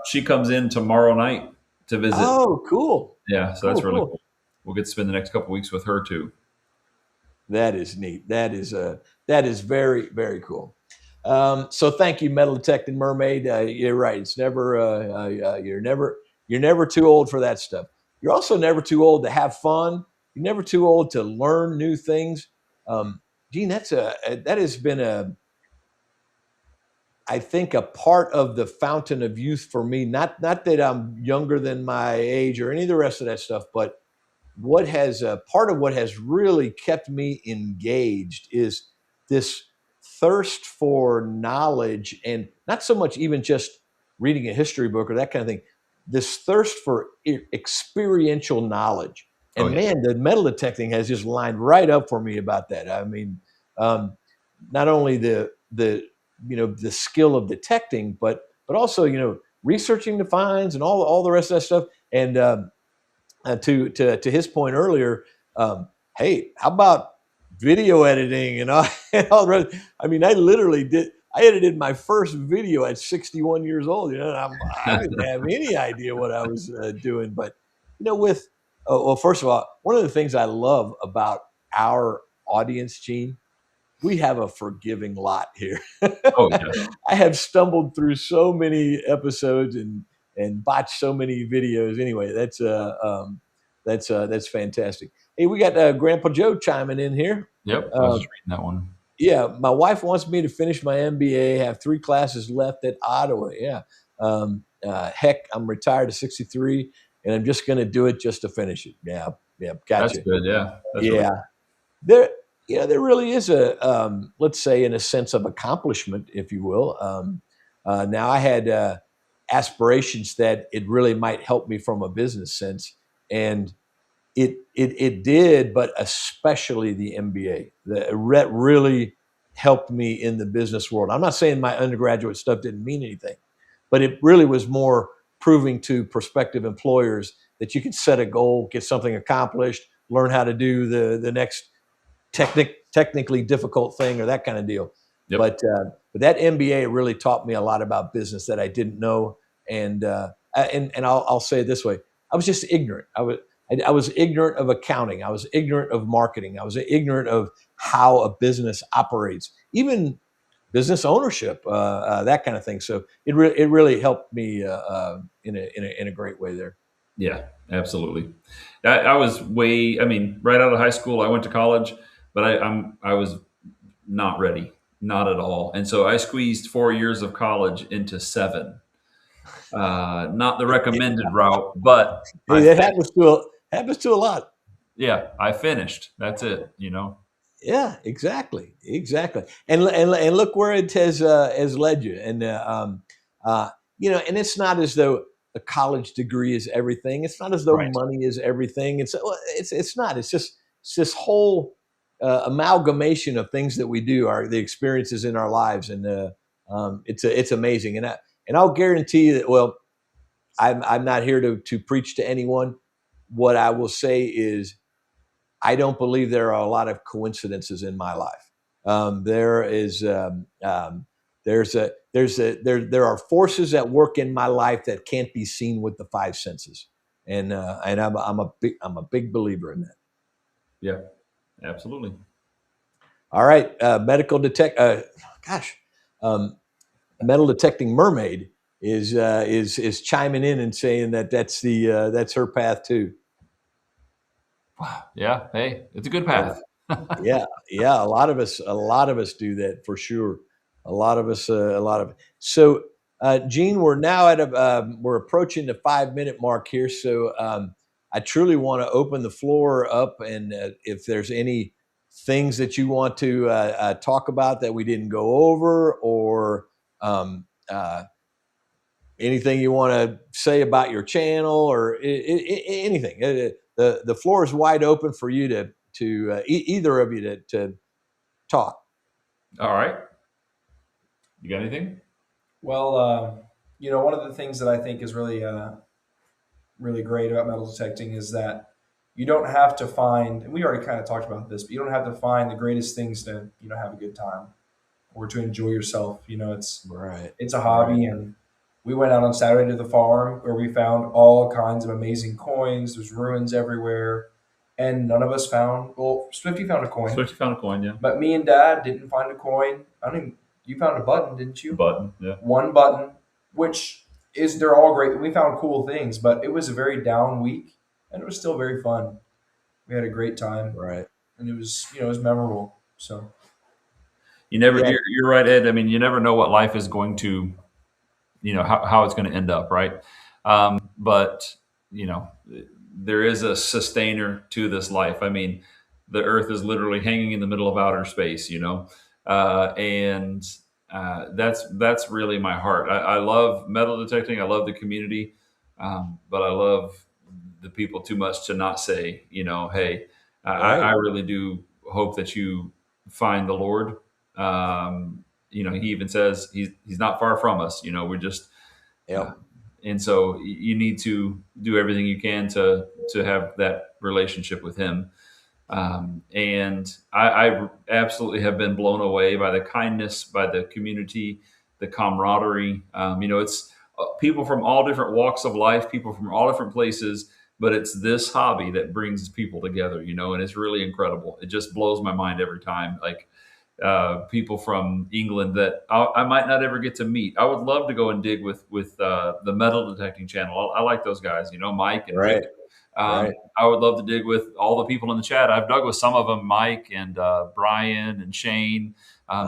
she comes in tomorrow night to visit. Oh, cool. Yeah, so that's really cool. We'll get to spend the next couple of weeks with her too. That is neat. That is very, very cool. So thank you, Metal Detecting Mermaid. You're right. It's never you're never too old for that stuff. You're also never too old to have fun. You're never too old to learn new things. Gene, that has been I think a part of the fountain of youth for me. Not that I'm younger than my age or any of the rest of that stuff, but part of what has really kept me engaged is this thirst for knowledge, and not so much even just reading a history book or that kind of thing. This thirst for experiential knowledge. And man, the metal detecting has just lined right up for me about that. I mean, not only the skill of detecting, but also, researching the finds and all the rest of that stuff. And to his point earlier, hey, how about video editing and all the rest? I mean, I edited my first video at 61 years old. I didn't have any idea what I was doing. But first of all, one of the things I love about our audience, Gene, we have a forgiving lot here. Oh, yeah. I have stumbled through so many episodes and botched so many videos. Anyway, that's fantastic. Hey, we got Grandpa Joe chiming in here. Yep, I was just reading that one. Yeah, my wife wants me to finish my MBA, have 3 classes left at Ottawa. Yeah. Heck, I'm retired at 63, and I'm just going to do it just to finish it. Yeah, gotcha. That's good, yeah. That's really cool. There really is let's say, in a sense of accomplishment, if you will. Now, I had aspirations that it really might help me from a business sense, and it did, but especially the MBA. That really helped me in the business world. I'm not saying my undergraduate stuff didn't mean anything, but it really was more proving to prospective employers that you can set a goal, get something accomplished, learn how to do the next technically difficult thing or that kind of deal. Yep. But that MBA really taught me a lot about business that I didn't know. And I'll say it this way: I was just ignorant. I was ignorant of accounting. I was ignorant of marketing. I was ignorant of how a business operates. Even business ownership, that kind of thing. So it really helped me in a great way there. Yeah, absolutely. I was I mean, right out of high school, I went to college, but I was not ready, not at all. And so I squeezed 4 years of college into 7. Not the recommended route, but Hey, that happens to a lot. yeah, I finished. That's it, you know. Yeah, exactly, exactly. And look where it has led you. And uh, and it's not as though a college degree is everything. It's not as though Right. money is everything. It's not. It's this whole amalgamation of things that we do, the experiences in our lives, and it's amazing. And I'll guarantee you that. Well, I'm not here to preach to anyone. What I will say is, I don't believe there are a lot of coincidences in my life. There is there are forces at work in my life that can't be seen with the five senses, and I'm a big believer in that. Yeah, absolutely. All right, metal detecting mermaid is chiming in and saying that's her path too. Wow. Yeah. Hey, it's a good path. Yeah, a lot of us do that for sure. A lot of us, so Gene, we're now we're approaching the 5 minute mark here. So I truly want to open the floor up, and if there's any things that you want to talk about that we didn't go over, or anything you want to say about your channel, or anything, the floor is wide open for you to either of you to talk. All right. You got anything? Well, one of the things that I think is really great about metal detecting is that you don't have to find, and we already kind of talked about this, but you don't have to find the greatest things to, have a good time or to enjoy yourself. Right. It's a hobby, and we went out on Saturday to the farm where we found all kinds of amazing coins. There's ruins everywhere, and none of us found. Well, Swifty found a coin, Switch, you found a coin, yeah. but me and Dad didn't find a coin. I don't even. You found a button, didn't The you? button, yeah. One button, which is they're all great. We found cool things, but it was a very down week, and it was still very fun. We had a great time, Right. and it was memorable. So You never, Yeah. you're right, Ed. I mean, you never know what life is going to, how it's going to end up, right? But there is a sustainer to this life. I mean, the Earth is literally hanging in the middle of outer space, and that's really my heart. I love metal detecting. I love the community, but I love the people too much to not say, hey, Right. I really do hope that you find the Lord. He even says he's not far from us. We're just, Yep. and so you need to do everything you can to have that relationship with him. And I absolutely have been blown away by the kindness, by the community, the camaraderie. It's people from all different walks of life, people from all different places, but it's this hobby that brings people together, and it's really incredible. It just blows my mind every time. Like people from England that I might not ever get to meet. I would love to go and dig with the metal detecting channel. I like those guys, Mike and Right. Rick. Right. I would love to dig with all the people in the chat. I've dug with some of them, Mike and Brian and Shane,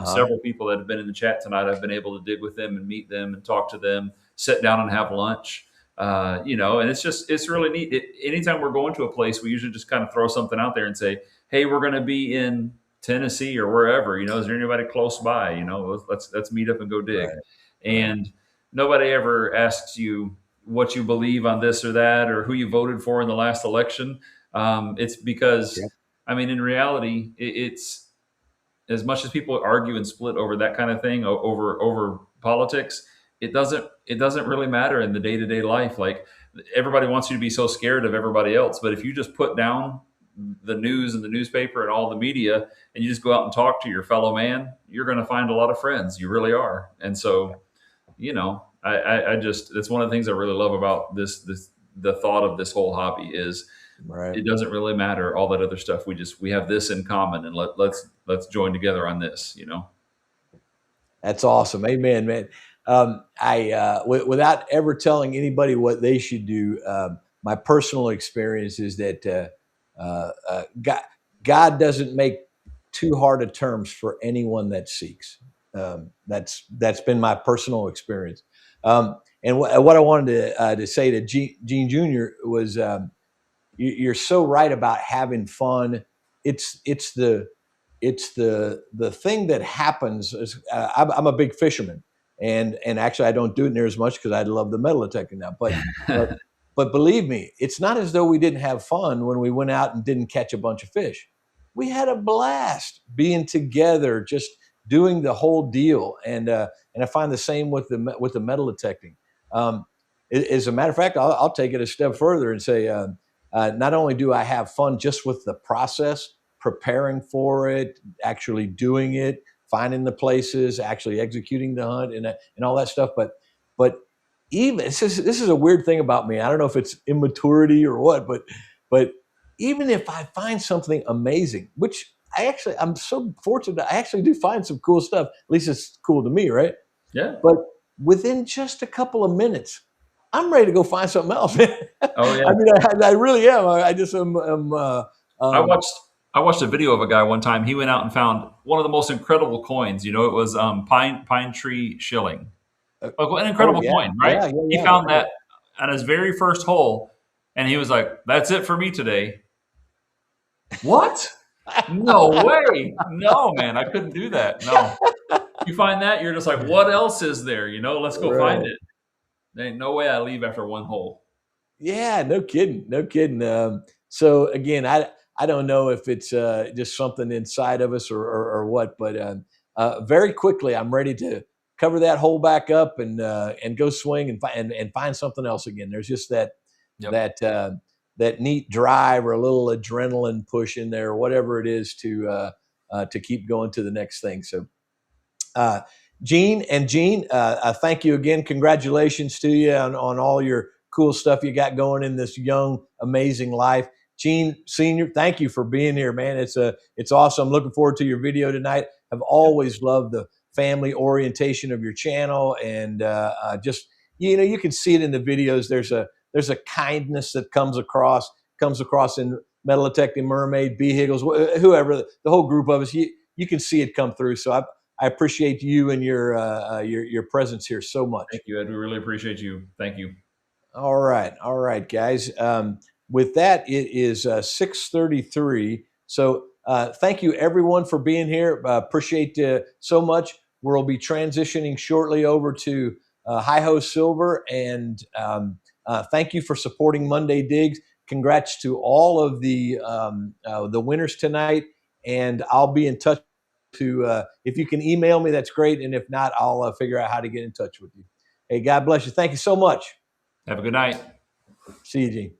several people that have been in the chat tonight. I've been able to dig with them and meet them and talk to them, sit down and have lunch. And it's really neat. Anytime we're going to a place, we usually just kind of throw something out there and say, hey, we're going to be in Tennessee or wherever, is there anybody close by? Let's meet up and go dig. Right. And nobody ever asks you what you believe on this or that, or who you voted for in the last election. It's because, Yep. I mean, in reality, it's as much as people argue and split over that kind of thing, over politics, it doesn't really matter in the day-to-day life. Like, everybody wants you to be so scared of everybody else, but if you just put down the news and the newspaper and all the media, and you just go out and talk to your fellow man, you're going to find a lot of friends. You really are. And so, I just, that's one of the things I really love about the thought of this whole hobby is Right. it doesn't really matter all that other stuff. We have this in common, and let's join together on this, That's awesome. Amen, man. Without ever telling anybody what they should do, my personal experience is that God doesn't make too hard of terms for anyone that seeks. That's been my personal experience. And what I wanted to say to Gene Jr. was, you're so right about having fun. It's the thing that happens. I'm a big fisherman, and actually I don't do it near as much because I love the metal detecting now. But believe me, it's not as though we didn't have fun when we went out and didn't catch a bunch of fish. We had a blast being together, just doing the whole deal. And I find the same with the metal detecting. As a matter of fact, I'll take it a step further and say, not only do I have fun just with the process, preparing for it, actually doing it, finding the places, actually executing the hunt, and all that stuff, but even this is a weird thing about me. I don't know if it's immaturity or what, but even if I find something amazing, which I'm so fortunate, I actually do find some cool stuff. At least it's cool to me, right? Yeah. But within just a couple of minutes, I'm ready to go find something else. Oh yeah. I mean, I really am. I just am. I watched a video of a guy one time. He went out and found one of the most incredible coins. You know, it was pine tree shilling. An incredible coin, right? Yeah, He found that on his very first hole, and he was like, "That's it for me today." What? No way! No, man, I couldn't do that. No, you find that, you're just like, "What else is there?" You know, let's go find it. There ain't no way I leave after one hole. Yeah, no kidding, no kidding. So again, I don't know if it's just something inside of us or what, but very quickly I'm ready to cover that hole back up and go swing and find something else again. There's just that that neat drive or a little adrenaline push in there, or whatever it is to keep going to the next thing. So. Gene, thank you again. Congratulations to you on all your cool stuff you got going in this young, amazing life. Gene Senior, thank you for being here, man. It's awesome. I'm looking forward to your video tonight. I've always loved the family orientation of your channel, and just you can see it in the videos. There's a kindness that comes across in Metal Detecting Mermaid, B Higgles, whoever, the whole group of us. You can see it come through. So I appreciate you and your presence here so much. Thank you, Ed. We really appreciate you. Thank you. All right, guys. With that, it is 6:33. So thank you, everyone, for being here. Appreciate so much. We'll be transitioning shortly over to Hi-Ho Silver, and thank you for supporting Monday Digs. Congrats to all of the winners tonight, and I'll be in touch. If you can email me, that's great. And if not, I'll figure out how to get in touch with you. Hey, God bless you. Thank you so much. Have a good night. See you, Gene.